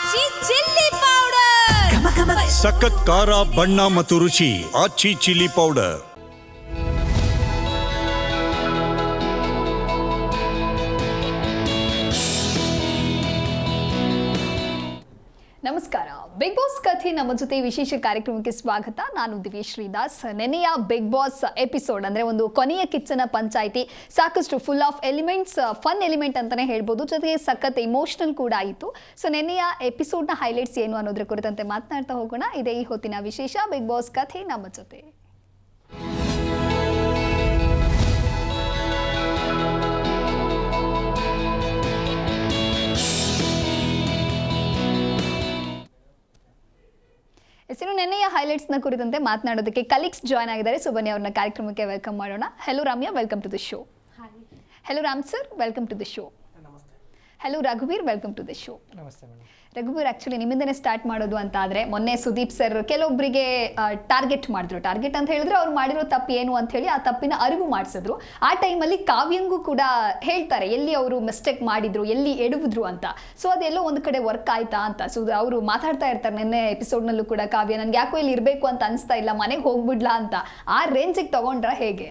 ಆಚಿ chilli powder ಸಖತ್ ಖಾರ ಬಣ್ಣ ಮತ್ತು ರುಚಿ ಆಚಿ ಚಿಲ್ಲಿ ಪೌಡರ್. ನಮಸ್ಕಾರ. ಬಿಗ್ ಬಾಸ್ ಕಥೆ ನಮ್ಮ ಜೊತೆ ವಿಶೇಷ ಕಾರ್ಯಕ್ರಮಕ್ಕೆ ಸ್ವಾಗತ. ನಾನು ದಿವ್ಯೇಶ್ ಶ್ರೀದಾಸ್. ನೆನೆಯ ಬಿಗ್ ಬಾಸ್ ಎಪಿಸೋಡ್ ಅಂದರೆ ಒಂದು ಕೊನೆಯ ಕಿಚ್ಚನ ಪಂಚಾಯಿತಿ ಸಾಕಷ್ಟು full of elements, fun element ಅಂತಲೇ ಹೇಳ್ಬೋದು, ಜೊತೆಗೆ ಸಖತ್ ಇಮೋಷನಲ್ ಕೂಡ ಆಯಿತು. ಸೊ ನೆನೆಯ ಎಪಿಸೋಡ್ನ ಹೈಲೈಟ್ಸ್ ಏನು ಅನ್ನೋದ್ರ ಕುರಿತಂತೆ ಮಾತನಾಡ್ತಾ ಹೋಗೋಣ. ಇದೇ ಈ ಹೊತ್ತಿನ ವಿಶೇಷ ಬಿಗ್ ಬಾಸ್ ಕಥೆ ನಮ್ಮ ಜೊತೆ. ಹೆಸರು ನೆನೆಯ ಹೈಲೈಟ್ಸ್ನ ಕುರಿತಂತೆ ಮಾತನಾಡೋದಕ್ಕೆ ಕಲೀಗ್ಸ್ ಜಾಯ್ನ್ ಆಗಿದ್ದಾರೆ. ಸೊ ಬನ್ನಿ ಅವ್ರನ್ನ ಕಾರ್ಯಕ್ರಮಕ್ಕೆ ವೆಲ್ಕಮ್ ಮಾಡೋಣ. Hello Ramya, welcome to the show. Hello Ram sir, welcome to the show. Hello ರಘುವೀರ್, ವೆಲ್ಕಮ್ ಟು ದ ಶೋ. ನಮಸ್ತೆ ಮೇಡಮ್. ರಘುವೀರ್, ಆ್ಯಕ್ಚುಲಿ ನಿಮ್ಮಿಂದನೇ ಸ್ಟಾರ್ಟ್ ಮಾಡೋದು ಅಂತ ಆದರೆ, ಮೊನ್ನೆ ಸುದೀಪ್ ಸರ್ ಕೆಲವೊಬ್ಬರಿಗೆ ಟಾರ್ಗೆಟ್ ಮಾಡಿದ್ರು. ಟಾರ್ಗೆಟ್ ಅಂತ ಹೇಳಿದ್ರೆ ಅವ್ರು ಮಾಡಿರೋ ತಪ್ಪು ಏನು ಅಂತ ಹೇಳಿ ಆ ತಪ್ಪಿನ ಅರಿವು ಮಾಡಿಸಿದ್ರು. ಆ ಟೈಮಲ್ಲಿ ಕಾವ್ಯಂಗೂ ಕೂಡ ಹೇಳ್ತಾರೆ ಎಲ್ಲಿ ಅವರು ಮಿಸ್ಟೇಕ್ ಮಾಡಿದ್ರು, ಎಲ್ಲಿ ಎಡವಿದ್ರು ಅಂತ. ಸೊ ಅದೆಲ್ಲೋ ಒಂದು ಕಡೆ ವರ್ಕ್ ಆಯ್ತಾ ಅಂತ. ಸೊ ಅವರು ಮಾತಾಡ್ತಾ ಇರ್ತಾರೆ ನಿನ್ನೆ ಎಪಿಸೋಡ್ನಲ್ಲೂ ಕೂಡ, ಕಾವ್ಯ ನನಗೆ ಯಾಕೋ ಇಲ್ಲಿ ಇರಬೇಕು ಅಂತ ಅನಿಸ್ತಾ ಇಲ್ಲ, ಮನೆಗೆ ಹೋಗ್ಬಿಡ್ಲಾ ಅಂತ. ಆ ರೇಂಜಿಗೆ ತಗೊಂಡ್ರ ಹೇಗೆ?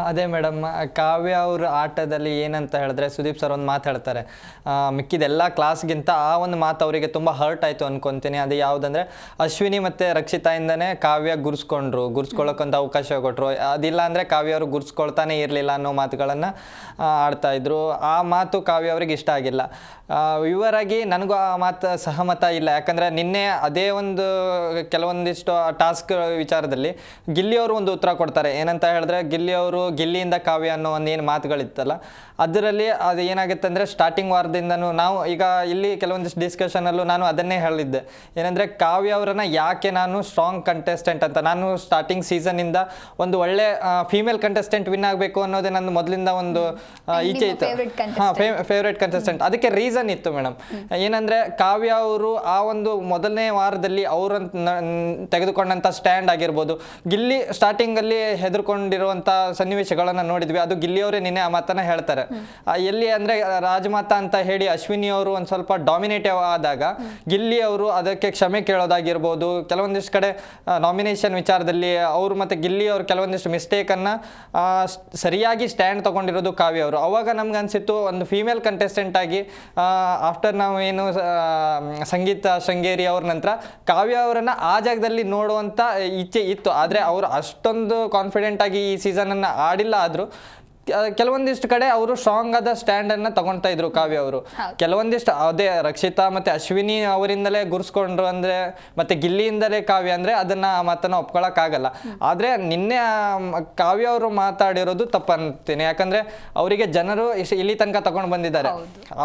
ಅದೇ ಮೇಡಮ್, ಕಾವ್ಯ ಅವ್ರ ಆಟದಲ್ಲಿ ಏನಂತ ಹೇಳಿದ್ರೆ ಸುದೀಪ್ ಸರ್ ಒಂದು ಮಾತು ಹೇಳ್ತಾರೆ, ಮಿಕ್ಕಿದೆಲ್ಲ ಕ್ಲಾಸ್ಗಿಂತ ಆ ಒಂದು ಮಾತು ಅವರಿಗೆ ತುಂಬ ಹರ್ಟ್ ಆಯಿತು ಅನ್ಕೊತೀನಿ. ಅದು ಯಾವುದಂದರೆ, ಅಶ್ವಿನಿ ಮತ್ತು ರಕ್ಷಿತಾಯಿಂದನೇ ಕಾವ್ಯ ಗುರ್ಸ್ಕೊಳ್ಳೋಕ್ಕಂತ ಅವಕಾಶ ಕೊಟ್ಟರು. ಅದಿಲ್ಲ ಅಂದರೆ ಕಾವ್ಯ ಅವರು ಗುರ್ಸ್ಕೊಳ್ತಾನೆ ಇರಲಿಲ್ಲ ಅನ್ನೋ ಮಾತುಗಳನ್ನು ಆಡ್ತಾಯಿದ್ರು. ಆ ಮಾತು ಕಾವ್ಯ ಅವ್ರಿಗೆ ಇಷ್ಟ ಆಗಿಲ್ಲ. ವಿವರಾಗಿ ನನಗೂ ಆ ಮಾತು ಸಹಮತ ಇಲ್ಲ. ಯಾಕಂದರೆ ನಿನ್ನೆ ಅದೇ ಒಂದು ಕೆಲವೊಂದಿಷ್ಟು ಟಾಸ್ಕ್ ವಿಚಾರದಲ್ಲಿ ಗಿಲ್ಲಿಯವರು ಒಂದು ಉತ್ತರ ಕೊಡ್ತಾರೆ. ಏನಂತ ಹೇಳಿದ್ರೆ, ಗಿಲ್ಲಿಯಿಂದ ಕಾವ್ಯ ಅನ್ನೋ ಒಂದು ಏನು ಮಾತುಗಳಿತ್ತಲ್ಲ, ಅದರಲ್ಲಿ ಅದು ಏನಾಗುತ್ತೆ ಅಂದರೆ, ಸ್ಟಾರ್ಟಿಂಗ್ ವಾರದಿಂದನೂ ನಾವು ಈಗ ಇಲ್ಲಿ ಕೆಲವೊಂದಿಷ್ಟು ಡಿಸ್ಕಷನಲ್ಲೂ ನಾನು ಅದನ್ನೇ ಹೇಳಿದ್ದೆ. ಏನಂದರೆ, ಕಾವ್ಯ ಅವರನ್ನು ಯಾಕೆ ನಾನು ಸ್ಟ್ರಾಂಗ್ ಕಂಟೆಸ್ಟೆಂಟ್ ಅಂತ, ನಾನು ಸ್ಟಾರ್ಟಿಂಗ್ ಸೀಸನ್ನಿಂದ ಒಂದು ಒಳ್ಳೆ ಫೀಮೇಲ್ ಕಂಟೆಸ್ಟೆಂಟ್ ವಿನ್ ಆಗಬೇಕು ಅನ್ನೋದೇ ನನ್ನ ಮೊದಲಿಂದ ಒಂದು ಈಚೆ ಇತ್ತು. Favourite contestant. ಅದಕ್ಕೆ ರೀಸನ್ ಇತ್ತು ಮೇಡಮ್. ಏನಂದರೆ, ಕಾವ್ಯ ಅವರು ಆ ಒಂದು ಮೊದಲನೇ ವಾರದಲ್ಲಿ ಅವರನ್ನು ತೆಗೆದುಕೊಂಡಂಥ ಸ್ಟ್ಯಾಂಡ್ ಆಗಿರ್ಬೋದು, ಗಿಲ್ಲಿ ಸ್ಟಾರ್ಟಿಂಗಲ್ಲಿ ಹೆದರ್ಕೊಂಡಿರುವಂಥ ಸನ್ನಿವೇಶಗಳನ್ನು ನೋಡಿದ್ವಿ. ಅದು ಗಿಲ್ಲಿಯವರೇ ನಿನ್ನೆ ಆ ಮಾತನ್ನು ಹೇಳ್ತಾರೆ. ಎಲ್ಲಿ ಅಂದರೆ, ರಾಜಮಾತಾ ಅಂತ ಹೇಳಿ ಅಶ್ವಿನಿ ಅವರು ಒಂದು ಸ್ವಲ್ಪ ಡಾಮಿನೇಟಿವ್ ಆದಾಗ ಗಿಲ್ಲಿ ಅವರು ಅದಕ್ಕೆ ಕ್ಷಮೆ ಕೇಳೋದಾಗಿರ್ಬೋದು, ಕೆಲವೊಂದಿಷ್ಟು ಕಡೆ ನಾಮಿನೇಷನ್ ವಿಚಾರದಲ್ಲಿ ಅವರು ಮತ್ತು ಗಿಲ್ಲಿ ಅವರು ಕೆಲವೊಂದಿಷ್ಟು ಮಿಸ್ಟೇಕನ್ನು ಸರಿಯಾಗಿ ಸ್ಟ್ಯಾಂಡ್ ತೊಗೊಂಡಿರೋದು ಕಾವ್ಯ ಅವರು. ಅವಾಗ ನಮ್ಗೆ ಅನಿಸಿತ್ತು, ಒಂದು ಫೀಮೇಲ್ ಕಂಟೆಸ್ಟೆಂಟ್ ಆಗಿ ಆಫ್ಟರ್ ನಾವು ಏನು ಸಂಗೀತ ಶೃಂಗೇರಿ ಅವ್ರ ನಂತರ ಕಾವ್ಯ ಅವರನ್ನು ಆ ಜಾಗದಲ್ಲಿ ನೋಡುವಂಥ ಇಚ್ಛೆ ಇತ್ತು. ಆದರೆ ಅವರು ಅಷ್ಟೊಂದು ಕಾನ್ಫಿಡೆಂಟ್ ಆಗಿ ಈ ಸೀಸನನ್ನು ಆಡಿಲ್ಲ. ಆದರೂ ಕೆಲವೊಂದಿಷ್ಟು ಕಡೆ ಅವರು ಸ್ಟ್ರಾಂಗ್ ಆದ ಸ್ಟ್ಯಾಂಡನ್ನು ತಗೊಳ್ತಾ ಇದ್ರು ಕಾವ್ಯ ಅವರು. ಕೆಲವೊಂದಿಷ್ಟು ಅದೇ ರಕ್ಷಿತಾ ಮತ್ತು ಅಶ್ವಿನಿ ಅವರಿಂದಲೇ ಗುರ್ಸ್ಕೊಂಡ್ರು ಅಂದರೆ, ಮತ್ತು ಗಿಲ್ಲಿಯಿಂದಲೇ ಕಾವ್ಯ ಅಂದರೆ ಅದನ್ನು ಆ ಮಾತನ್ನು ಒಪ್ಕೊಳ್ಳೋಕ್ಕಾಗಲ್ಲ. ಆದರೆ ನಿನ್ನೆ ಕಾವ್ಯ ಅವರು ಮಾತಾಡಿರೋದು ತಪ್ಪಂತೀನಿ. ಯಾಕಂದರೆ ಅವರಿಗೆ ಜನರು ಇಲ್ಲಿ ತನಕ ತಗೊಂಡು ಬಂದಿದ್ದಾರೆ.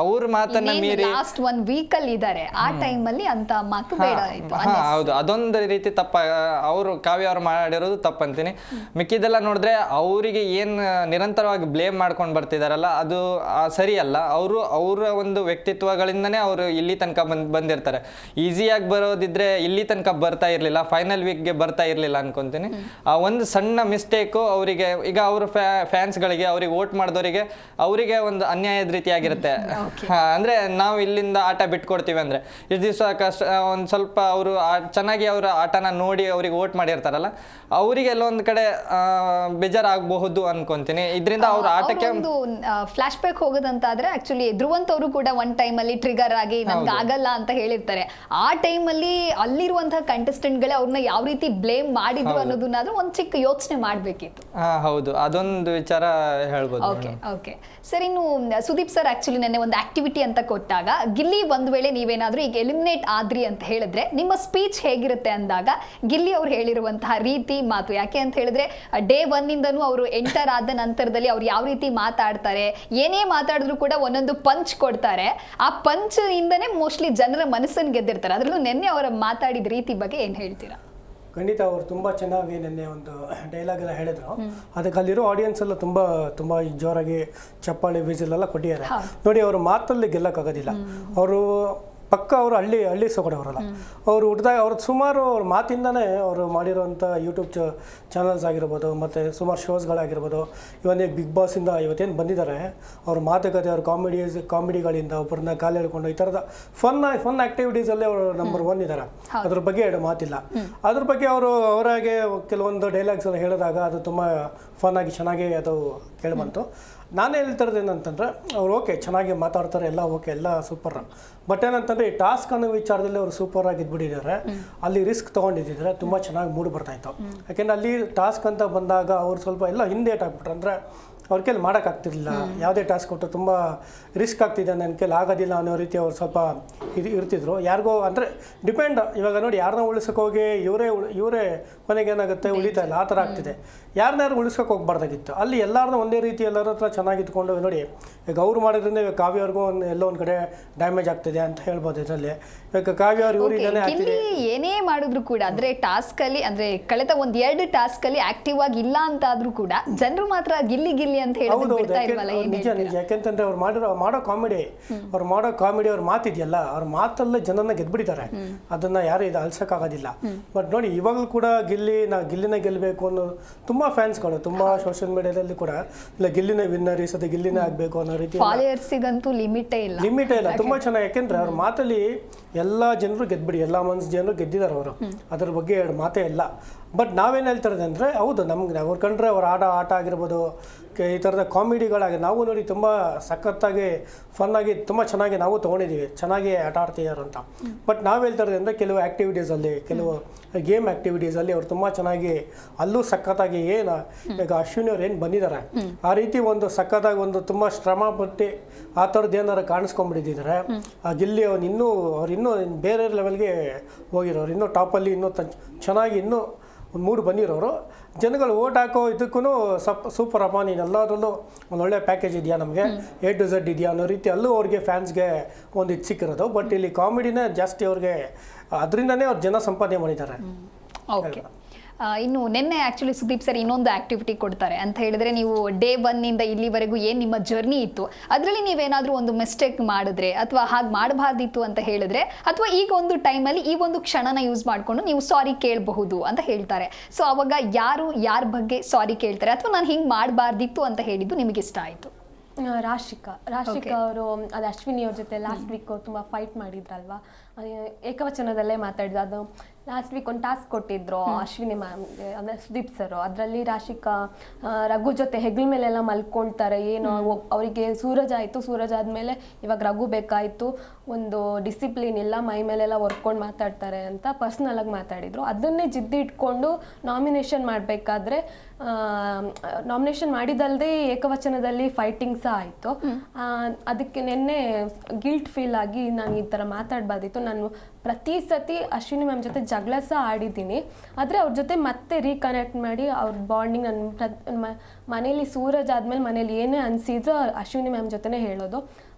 ಅವ್ರ ಮಾತನ್ನು ಮೀರಿ ಲಾಸ್ಟ್ 1 ವೀಕಲ್ಲಿ ಇದ್ದಾರೆ. ಆ ಟೈಮಲ್ಲಿ ಅಂತ ಮಾತು ಬೇಡ ಆಯಿತು. ಹೌದು, ಅದೊಂದು ರೀತಿ ತಪ್ಪ ಅವರು ಕಾವ್ಯ ಅವರು ಮಾಡಿರೋದು ತಪ್ಪಂತೀನಿ. ಮಿಕ್ಕಿದೆಲ್ಲ ನೋಡಿದ್ರೆ ಅವರಿಗೆ ಏನು ನಿರಂತರ ಬ್ಲೇಮ್ ಮಾಡ್ಕೊಂಡು ಬರ್ತಿದಾರಲ್ಲ, ಅದು ಸರಿಯಲ್ಲ. ಅವರ ಒಂದು ವ್ಯಕ್ತಿತ್ವಗಳಿಂದನೇ ಅವರು ಇಲ್ಲಿ ತನಕ ಬಂದಿರ್ತಾರೆ. ಈಸಿಯಾಗಿ ಬರೋದಿದ್ರೆ ಇಲ್ಲಿ ತನಕ ಬರ್ತಾ ಇರಲಿಲ್ಲ, ಫೈನಲ್ ವೀಕ್ಗೆ ಬರ್ತಾ ಇರಲಿಲ್ಲ ಅನ್ಕೊಂತೀನಿ. ಆ ಒಂದು ಸಣ್ಣ ಮಿಸ್ಟೇಕು ಅವರಿಗೆ, ಈಗ ಅವ್ರ ಫ್ಯಾನ್ಸ್ಗಳಿಗೆ, ಅವ್ರಿಗೆ ವೋಟ್ ಮಾಡಿದವರಿಗೆ, ಅವರಿಗೆ ಒಂದು ಅನ್ಯಾಯದ ರೀತಿಯಾಗಿರುತ್ತೆ. ಅಂದರೆ ನಾವು ಇಲ್ಲಿಂದ ಆಟ ಬಿಟ್ಕೊಡ್ತೀವಿ ಅಂದರೆ, ಇಷ್ಟು ದಿವಸ ಕಷ್ಟ ಒಂದು ಸ್ವಲ್ಪ ಅವರು ಚೆನ್ನಾಗಿ ಅವರ ಆಟನ ನೋಡಿ ಅವ್ರಿಗೆ ವೋಟ್ ಮಾಡಿರ್ತಾರಲ್ಲ, ಅವರಿಗೆ ಎಲ್ಲೊಂದು ಕಡೆ ಬೇಜಾರಾಗಬಹುದು ಅನ್ಕೊಂತೀನಿ. ಇದರಿಂದ ಅವ್ರ ಆಟಕ್ಕೆ ಒಂದು ಫ್ಲಾಶ್ ಬ್ಯಾಕ್ ಹೋಗೋದಂತಾದ್ರೆ, ಆಕ್ಚುಲಿ ಧ್ರುವಂತ್ ಅವರು ಕೂಡ ಒನ್ ಟೈಮ್ ಅಲ್ಲಿ ಟ್ರಿಗರ್ ಆಗಿ ನಮ್ಗೆ ಆಗಲ್ಲ ಅಂತ ಹೇಳಿರ್ತಾರೆ. ಆ ಟೈಮಲ್ಲಿ ಅಲ್ಲಿರುವಂತಹ ಕಂಟೆಸ್ಟೆಂಟ್ಗಳೇ ಅವ್ರನ್ನ ಯಾವ ರೀತಿ ಬ್ಲೇಮ್ ಮಾಡಿದ್ರು ಅನ್ನೋದನ್ನಾದ್ರೂ ಒಂದು ಚಿಕ್ಕ ಯೋಚನೆ ಮಾಡ್ಬೇಕಿತ್ತು. ಹೌದು, ಅದೊಂದು ವಿಚಾರ ಹೇಳ್ಬೋದು. ಓಕೆ ಸರ್, ಇನ್ನು ಸುದೀಪ್ ಸರ್ ಆಕ್ಚುಲಿ ನೆನ್ನೆ ಒಂದು ಆಕ್ಟಿವಿಟಿ ಅಂತ ಕೊಟ್ಟಾಗ, ಗಿಲ್ಲಿ ಒಂದ್ ವೇಳೆ ನೀವೇನಾದ್ರೂ ಈಗ ಎಲಿಮಿನೇಟ್ ಆದ್ರಿ ಅಂತ ಹೇಳಿದ್ರೆ ನಿಮ್ಮ ಸ್ಪೀಚ್ ಹೇಗಿರುತ್ತೆ ಅಂದಾಗ, ಗಿಲ್ಲಿ ಅವ್ರು ಹೇಳಿರುವಂತಹ ರೀತಿ ಮಾತು, ಯಾಕೆ ಅಂತ ಹೇಳಿದ್ರೆ ಡೇ 1 ಇಂದನೂ ಅವರು ಎಂಟರ್ ಆದ ನಂತರದಲ್ಲಿ ಅವ್ರು ಯಾವ ರೀತಿ ಮಾತಾಡ್ತಾರೆ, ಏನೇ ಮಾತಾಡಿದ್ರು ಕೂಡ ಒಂದೊಂದು ಪಂಚ್ ಕೊಡ್ತಾರೆ. ಆ ಪಂಚ್ ಇಂದನೇ ಮೋಸ್ಟ್ಲಿ ಜನರ ಮನಸ್ಸನ್ನು ಗೆದ್ದಿರ್ತಾರೆ. ಅದರಲ್ಲೂ ನೆನ್ನೆ ಅವರ ಮಾತಾಡಿದ ರೀತಿ ಬಗ್ಗೆ ಏನ್ ಹೇಳ್ತೀರಾ? ಖಂಡಿತ ಅವರು ತುಂಬ ಚೆನ್ನಾಗಿ ನೆನ್ನೆ ಒಂದು ಡೈಲಾಗ್ ಎಲ್ಲ ಹೇಳಿದ್ರು. ಅದಕ್ಕೆ ಅಲ್ಲಿರೋ ಆಡಿಯನ್ಸ್ ಎಲ್ಲ ತುಂಬ ಜೋರಾಗಿ ಚಪ್ಪಾಳೆ ವಿಸಿಲ್ ಎಲ್ಲ ಕೊಟ್ಟಿದ್ದಾರೆ. ನೋಡಿ, ಅವರು ಮಾತಲ್ಲಿ ಗೆಲ್ಲಕ್ಕಾಗೋದಿಲ್ಲ. ಅವರು ಪಕ್ಕ ಅವರು ಹಳ್ಳಿ ಸೊಗಡವರಲ್ಲ. ಅವರು ಹುಟ್ಟಿದಾಗ ಅವ್ರದ್ದು ಸುಮಾರು ಅವ್ರ ಮಾತಿಂದನೇ ಅವರು ಮಾಡಿರೋಂಥ ಯೂಟ್ಯೂಬ್ ಚಾನಲ್ಸ್ ಆಗಿರ್ಬೋದು, ಮತ್ತು ಸುಮಾರು ಶೋಸ್ಗಳಾಗಿರ್ಬೋದು, ಇವನ್ನೇ ಬಿಗ್ ಬಾಸಿಂದ ಇವತ್ತೇನು ಬಂದಿದ್ದಾರೆ ಅವ್ರ ಮಾತುಕತೆ, ಅವ್ರ ಕಾಮಿಡಿಗಳಿಂದ ಒಬ್ಬರನ್ನ ಕಾಲು ಎಳ್ಕೊಂಡು ಈ ಥರದ ಫನ್ ಆ್ಯಕ್ಟಿವಿಟೀಸಲ್ಲಿ ಅವರು ನಂಬರ್ 1 ಇದ್ದಾರೆ. ಅದ್ರ ಬಗ್ಗೆ ಎರಡು ಮಾತಿಲ್ಲ. ಅದ್ರ ಬಗ್ಗೆ ಅವರಾಗೆ ಕೆಲವೊಂದು ಡೈಲಾಗ್ಸ್ ಎಲ್ಲ ಹೇಳಿದಾಗ ಅದು ತುಂಬ ಫನ್ ಆಗಿ ಚೆನ್ನಾಗಿ ಅದು ಕೇಳಿಬಂತು. ನಾನು ಹೇಳ್ತಿರೋದು ಏನಂತಂದರೆ ಅವ್ರು ಓಕೆ ಚೆನ್ನಾಗಿ ಮಾತಾಡ್ತಾರೆ, ಎಲ್ಲ ಓಕೆ, ಎಲ್ಲ ಸೂಪರ್. ಬಟ್ ಏನಂತಂದರೆ ಈ ಟಾಸ್ಕ್ ಅನ್ನೋ ವಿಚಾರದಲ್ಲಿ ಅವರು ಸೂಪರಾಗಿ ಇದ್ಬಿಟ್ಟಿದ್ದಾರೆ. ಅಲ್ಲಿ ರಿಸ್ಕ್ ತೊಗೊಂಡಿದ್ದಿದ್ರೆ ತುಂಬ ಚೆನ್ನಾಗಿ ಮೂಡ್ ಬರ್ತಾಯಿತ್ತು. ಯಾಕೆಂದರೆ ಅಲ್ಲಿ ಟಾಸ್ಕ್ ಅಂತ ಬಂದಾಗ ಅವ್ರು ಸ್ವಲ್ಪ ಎಲ್ಲ ಹಿಂದೇಟ್ ಆಗ್ಬಿಟ್ರು. ಅಂದರೆ ಅವ್ರ ಕೈಲಿ ಮಾಡೋಕ್ಕಾಗ್ತಿರ್ಲಿಲ್ಲ. ಯಾವುದೇ ಟಾಸ್ಕ್ ಕೊಟ್ಟು ತುಂಬ ರಿಸ್ಕ್ ಆಗ್ತಿದೆ, ನನ್ನ ಕೈಲಿ ಆಗೋದಿಲ್ಲ ಅನ್ನೋ ರೀತಿ ಅವ್ರು ಸ್ವಲ್ಪ ಇರ್ತಿದ್ರು. ಯಾರಿಗೋ ಅಂದರೆ ಡಿಪೆಂಡ್. ಇವಾಗ ನೋಡಿ, ಯಾರನ್ನ ಉಳಿಸೋಕೆ ಹೋಗಿ ಇವರೇ ಕೊನೆಗೆ ಏನಾಗುತ್ತೆ ಉಳಿತಾ ಇಲ್ಲ, ಆ ಥರ ಆಗ್ತಿದೆ. ಯಾರನ್ನಾರು ಉಳಿಸ್ಕೋಕೆ ಹೋಗ್ಬಾರ್ದಾಗಿತ್ತು. ಅಲ್ಲಿ ಎಲ್ಲರನ್ನೂ ಒಂದೇ ರೀತಿ ಎಲ್ಲರ ಹತ್ರ ಚೆನ್ನಾಗಿ ಇಟ್ಕೊಂಡು ನೋಡಿ, ಈಗ ಅವ್ರು ಮಾಡೋದ್ರಿಂದ ಇವಾಗ ಕಾವ್ಯವ್ರಿಗೂ ಎಲ್ಲೋ ಒಂದು ಕಡೆ ಡ್ಯಾಮೇಜ್ ಆಗ್ತಿದೆ ಅಂತ ಹೇಳ್ಬೋದು. ಇದರಲ್ಲಿ ಇವಾಗ ಕಾವ್ಯ ಅವ್ರು ಇವರಿದ್ದಾನೆ ಆಗ್ತಿದೆ. ಏನೇ ಮಾಡಿದ್ರು ಕೂಡ ಅಂದರೆ ಟಾಸ್ಕಲ್ಲಿ ಅಂದರೆ ಕಳೆದ 1-2 ಟಾಸ್ಕಲ್ಲಿ ಆಕ್ಟಿವ್ ಆಗಿ ಇಲ್ಲ ಅಂತ ಆದ್ರೂ ಕೂಡ ಜನರು ಮಾತ್ರ ಗಿಲ್ಲಿ ಅಂತ ಹೇಳೋದು ಬಿಡ್ತಾ ಇಲ್ವಲ್ಲ. ನಿಜ. ಯಾಕೆಂತಂದ್ರೆ ಅವ್ರು ಮಾಡೋ ಕಾಮಿಡಿ, ಅವ್ರ ಮಾತಿದೆಯಲ್ಲ, ಅವ್ರ ಮಾತಲ್ಲೇ ಜನನ ಗೆದ್ಬಿಡ್ತಾರೆ. ಅದನ್ನ ಯಾರು ಇದು ಅಲ್ಸಕ್ಕಾಗೋದಿಲ್ಲ. ಬಟ್ ನೋಡಿ, ಇವಾಗಲೂ ಕೂಡ ಗಿಲ್ಲಿನ ಗೆಲ್ಲಬೇಕು ಅನ್ನೋ ತುಂಬಾ ಫ್ಯಾನ್ಸ್ಗಳು, ತುಂಬಾ ಸೋಷಿಯಲ್ ಮೀಡಿಯಾದಲ್ಲಿ ಕೂಡ ಇಲ್ಲ ಗಿಲ್ಲಿನ ವಿನ್ನರ್, ಈ ಸತಿ ಗಿಲ್ಲಿನೇ ಆಗ್ಬೇಕು ಅನ್ನೋ ರೀತಿ. ಫಾಲೋವರ್ಸಿಗಂತೂ ಲಿಮಿಟೇ ಇಲ್ಲ. ತುಂಬಾ ಚೆನ್ನಾಗಿ. ಯಾಕೆಂದ್ರೆ ಅವ್ರ ಮಾತಲ್ಲಿ ಎಲ್ಲ ಜನರು ಗೆದ್ಬಿಡಿ, ಎಲ್ಲ ಮನ್ಸು ಜನರು ಗೆದ್ದಿದ್ದಾರೆ ಅವರು. ಅದ್ರ ಬಗ್ಗೆ ಎರಡು ಮಾತೇ ಇಲ್ಲ. ಬಟ್ ನಾವೇನು ಹೇಳ್ತಿರೋದು ಅಂದರೆ, ಹೌದು ನಮ್ಗೆ ಅವ್ರು ಕಂಡ್ರೆ ಅವ್ರ ಆಟ ಆಗಿರ್ಬೋದು, ಈ ಥರದ ಕಾಮಿಡಿಗಳಾಗಿ ನಾವು ನೋಡಿ ತುಂಬ ಸಖತ್ತಾಗಿ ಫನ್ನಾಗಿ ತುಂಬ ಚೆನ್ನಾಗಿ ನಾವು ತೊಗೊಂಡಿದ್ದೀವಿ, ಚೆನ್ನಾಗಿ ಆಟ ಆಡ್ತಿದ್ದಾರೆ ಅಂತ. ಬಟ್ ನಾವು ಹೇಳ್ತಿರೋದು ಅಂದರೆ ಕೆಲವು ಆ್ಯಕ್ಟಿವಿಟೀಸಲ್ಲಿ, ಕೆಲವು ಗೇಮ್ ಆ್ಯಕ್ಟಿವಿಟೀಸಲ್ಲಿ ಅವ್ರು ತುಂಬ ಚೆನ್ನಾಗಿ ಅಲ್ಲೂ ಸಖತ್ತಾಗಿ ಈಗ ಅಶ್ವಿನಿ ಅವ್ರು ಏನು ಬಂದಿದ್ದಾರೆ ಆ ರೀತಿ ಒಂದು ಸಖತ್ತಾಗಿ ಒಂದು ತುಂಬ ಶ್ರಮ ಪಟ್ಟು ಆ ಥರದ್ದು ಏನಾರು ಕಾಣಿಸ್ಕೊಂಡ್ಬಿಟ್ಟಿದ್ದಾರೆ. ಆ ಗಿಲ್ಲಿ ಅವ್ರು ಇನ್ನೂ ಬೇರೆ ಲೆವೆಲ್ಗೆ ಹೋಗಿರೋರು, ಇನ್ನೂ ಟಾಪಲ್ಲಿ ಇನ್ನೂ ಚೆನ್ನಾಗಿ ಇನ್ನೂ ಒಂದು ಮೂಡ್ ಬಂದಿರೋರು. ಜನಗಳು ಓಟ್ ಹಾಕೋ ಇದಕ್ಕೂ ಸೂಪರ್ ಅಪ್ಪ, ನೀನು ಎಲ್ಲದರಲ್ಲೂ ಒಂದು ಒಳ್ಳೆ ಪ್ಯಾಕೇಜ್ ಇದೆಯಾ, ನಮಗೆ A to Z ಇದೆಯಾ ಅನ್ನೋ ರೀತಿ ಅಲ್ಲೂ ಅವ್ರಿಗೆ ಫ್ಯಾನ್ಸ್ಗೆ ಒಂದು ಇದು ಸಿಕ್ಕಿರೋದು. ಬಟ್ ಇಲ್ಲಿ ಕಾಮಿಡಿನೇ ಜಾಸ್ತಿ ಅವ್ರಿಗೆ, ಅದರಿಂದನೇ ಅವ್ರು ಜನ ಸಂಪಾದನೆ ಮಾಡಿದ್ದಾರೆ. ಓಕೆ. ಇನ್ನು ನಿನ್ನೆ ಆ್ಯಕ್ಚುಲಿ ಸುದೀಪ್ ಸರ್ ಇನ್ನೊಂದು ಆ್ಯಕ್ಟಿವಿಟಿ ಕೊಡ್ತಾರೆ ಅಂತ ಹೇಳಿದ್ರೆ, ನೀವು ಡೇ 1 ಇಲ್ಲಿವರೆಗೂ ಏನು ನಿಮ್ಮ ಜರ್ನಿ ಇತ್ತು ಅದರಲ್ಲಿ ನೀವೇನಾದರೂ ಒಂದು ಮಿಸ್ಟೇಕ್ ಮಾಡಿದ್ರೆ ಅಥವಾ ಹಾಗೆ ಮಾಡಬಾರ್ದಿತ್ತು ಅಂತ ಹೇಳಿದ್ರೆ, ಅಥವಾ ಈಗ ಒಂದು ಟೈಮಲ್ಲಿ ಈ ಒಂದು ಕ್ಷಣನ ಯೂಸ್ ಮಾಡಿಕೊಂಡು ನೀವು ಸಾರಿ ಕೇಳಬಹುದು ಅಂತ ಹೇಳ್ತಾರೆ. ಸೊ ಅವಾಗ ಯಾರ ಬಗ್ಗೆ ಸಾರಿ ಕೇಳ್ತಾರೆ, ಅಥವಾ ನಾನು ಹಿಂಗೆ ಮಾಡಬಾರ್ದಿತ್ತು ಅಂತ ಹೇಳಿದ್ದು ನಿಮಗೆ ಇಷ್ಟ ಆಯಿತು? ರಾಶಿಕಾ ಅವರು ಅದು ಅಶ್ವಿನಿ ಅವ್ರ ಜೊತೆ ಲಾಸ್ಟ್ ವೀಕ್ ತುಂಬ ಫೈಟ್ ಮಾಡಿದ್ರಲ್ವಾ, ಏಕವಚನದಲ್ಲೇ ಮಾತಾಡಿದ್ರು. ಅದು ಲಾಸ್ಟ್ ವೀಕ್ ಒಂದು ಟಾಸ್ಕ್ ಕೊಟ್ಟಿದ್ರು ಅಶ್ವಿನಿ ಮ್ಯಾಮ್ಗೆ, ಅಂದರೆ ಸುದೀಪ್ ಸರ್. ಅದರಲ್ಲಿ ರಾಶಿಕಾ ರಘು ಜೊತೆ ಹೆಗ್ಲ ಮೇಲೆಲ್ಲ ಮಲ್ಕೊಳ್ತಾರೆ. ಏನು ಅವರಿಗೆ ಸೂರಜ್ ಆಯಿತು, ಸೂರಜ್ ಆದಮೇಲೆ ಇವಾಗ ರಘು ಬೇಕಾಯಿತು, ಒಂದು ಡಿಸಿಪ್ಲಿನ್ ಇಲ್ಲ, ಮೈ ಮೇಲೆಲ್ಲ ಒರ್ಕೊಂಡು ಮಾತಾಡ್ತಾರೆ ಅಂತ ಪರ್ಸ್ನಲಾಗಿ ಮಾತಾಡಿದರು. ಅದನ್ನೇ ಜಿದ್ದು ಇಟ್ಕೊಂಡು ನಾಮಿನೇಷನ್ ಮಾಡಬೇಕಾದ್ರೆ ನಾಮಿನೇಷನ್ ಮಾಡಿದಲ್ಲದೆ ಏಕವಚನದಲ್ಲಿ ಫೈಟಿಂಗ್ ಸಹ ಆಯಿತು. ಅದಕ್ಕೆ ನಿನ್ನೆ ಗಿಲ್ಟ್ ಫೀಲ್ ಆಗಿ ನಾನು ಈ ಥರ ಮಾತಾಡಬಾರ್ದಿತ್ತು. ನಾನು ಪ್ರತಿ ಸತಿ ಅಶ್ವಿನಿ ಮ್ಯಾಮ್ ಜೊತೆ ಜಗಳ ಸಹ ಆಡಿದ್ದೀನಿ, ಆದರೆ ಅವ್ರ ಜೊತೆ ಮತ್ತೆ ರೀಕನೆಕ್ಟ್ ಮಾಡಿ ಅವ್ರ ಬಾಂಡಿಂಗ್ ನನ್ನ ಮನೇಲಿ ಸೂರಜ್ ಆದಮೇಲೆ ಮನೇಲಿ ಏನೇ ಅನಿಸಿದ್ರು ಅಶ್ವಿನಿ ಮ್ಯಾಮ್ ಜೊತೆನೇ ಹೇಳೋದು.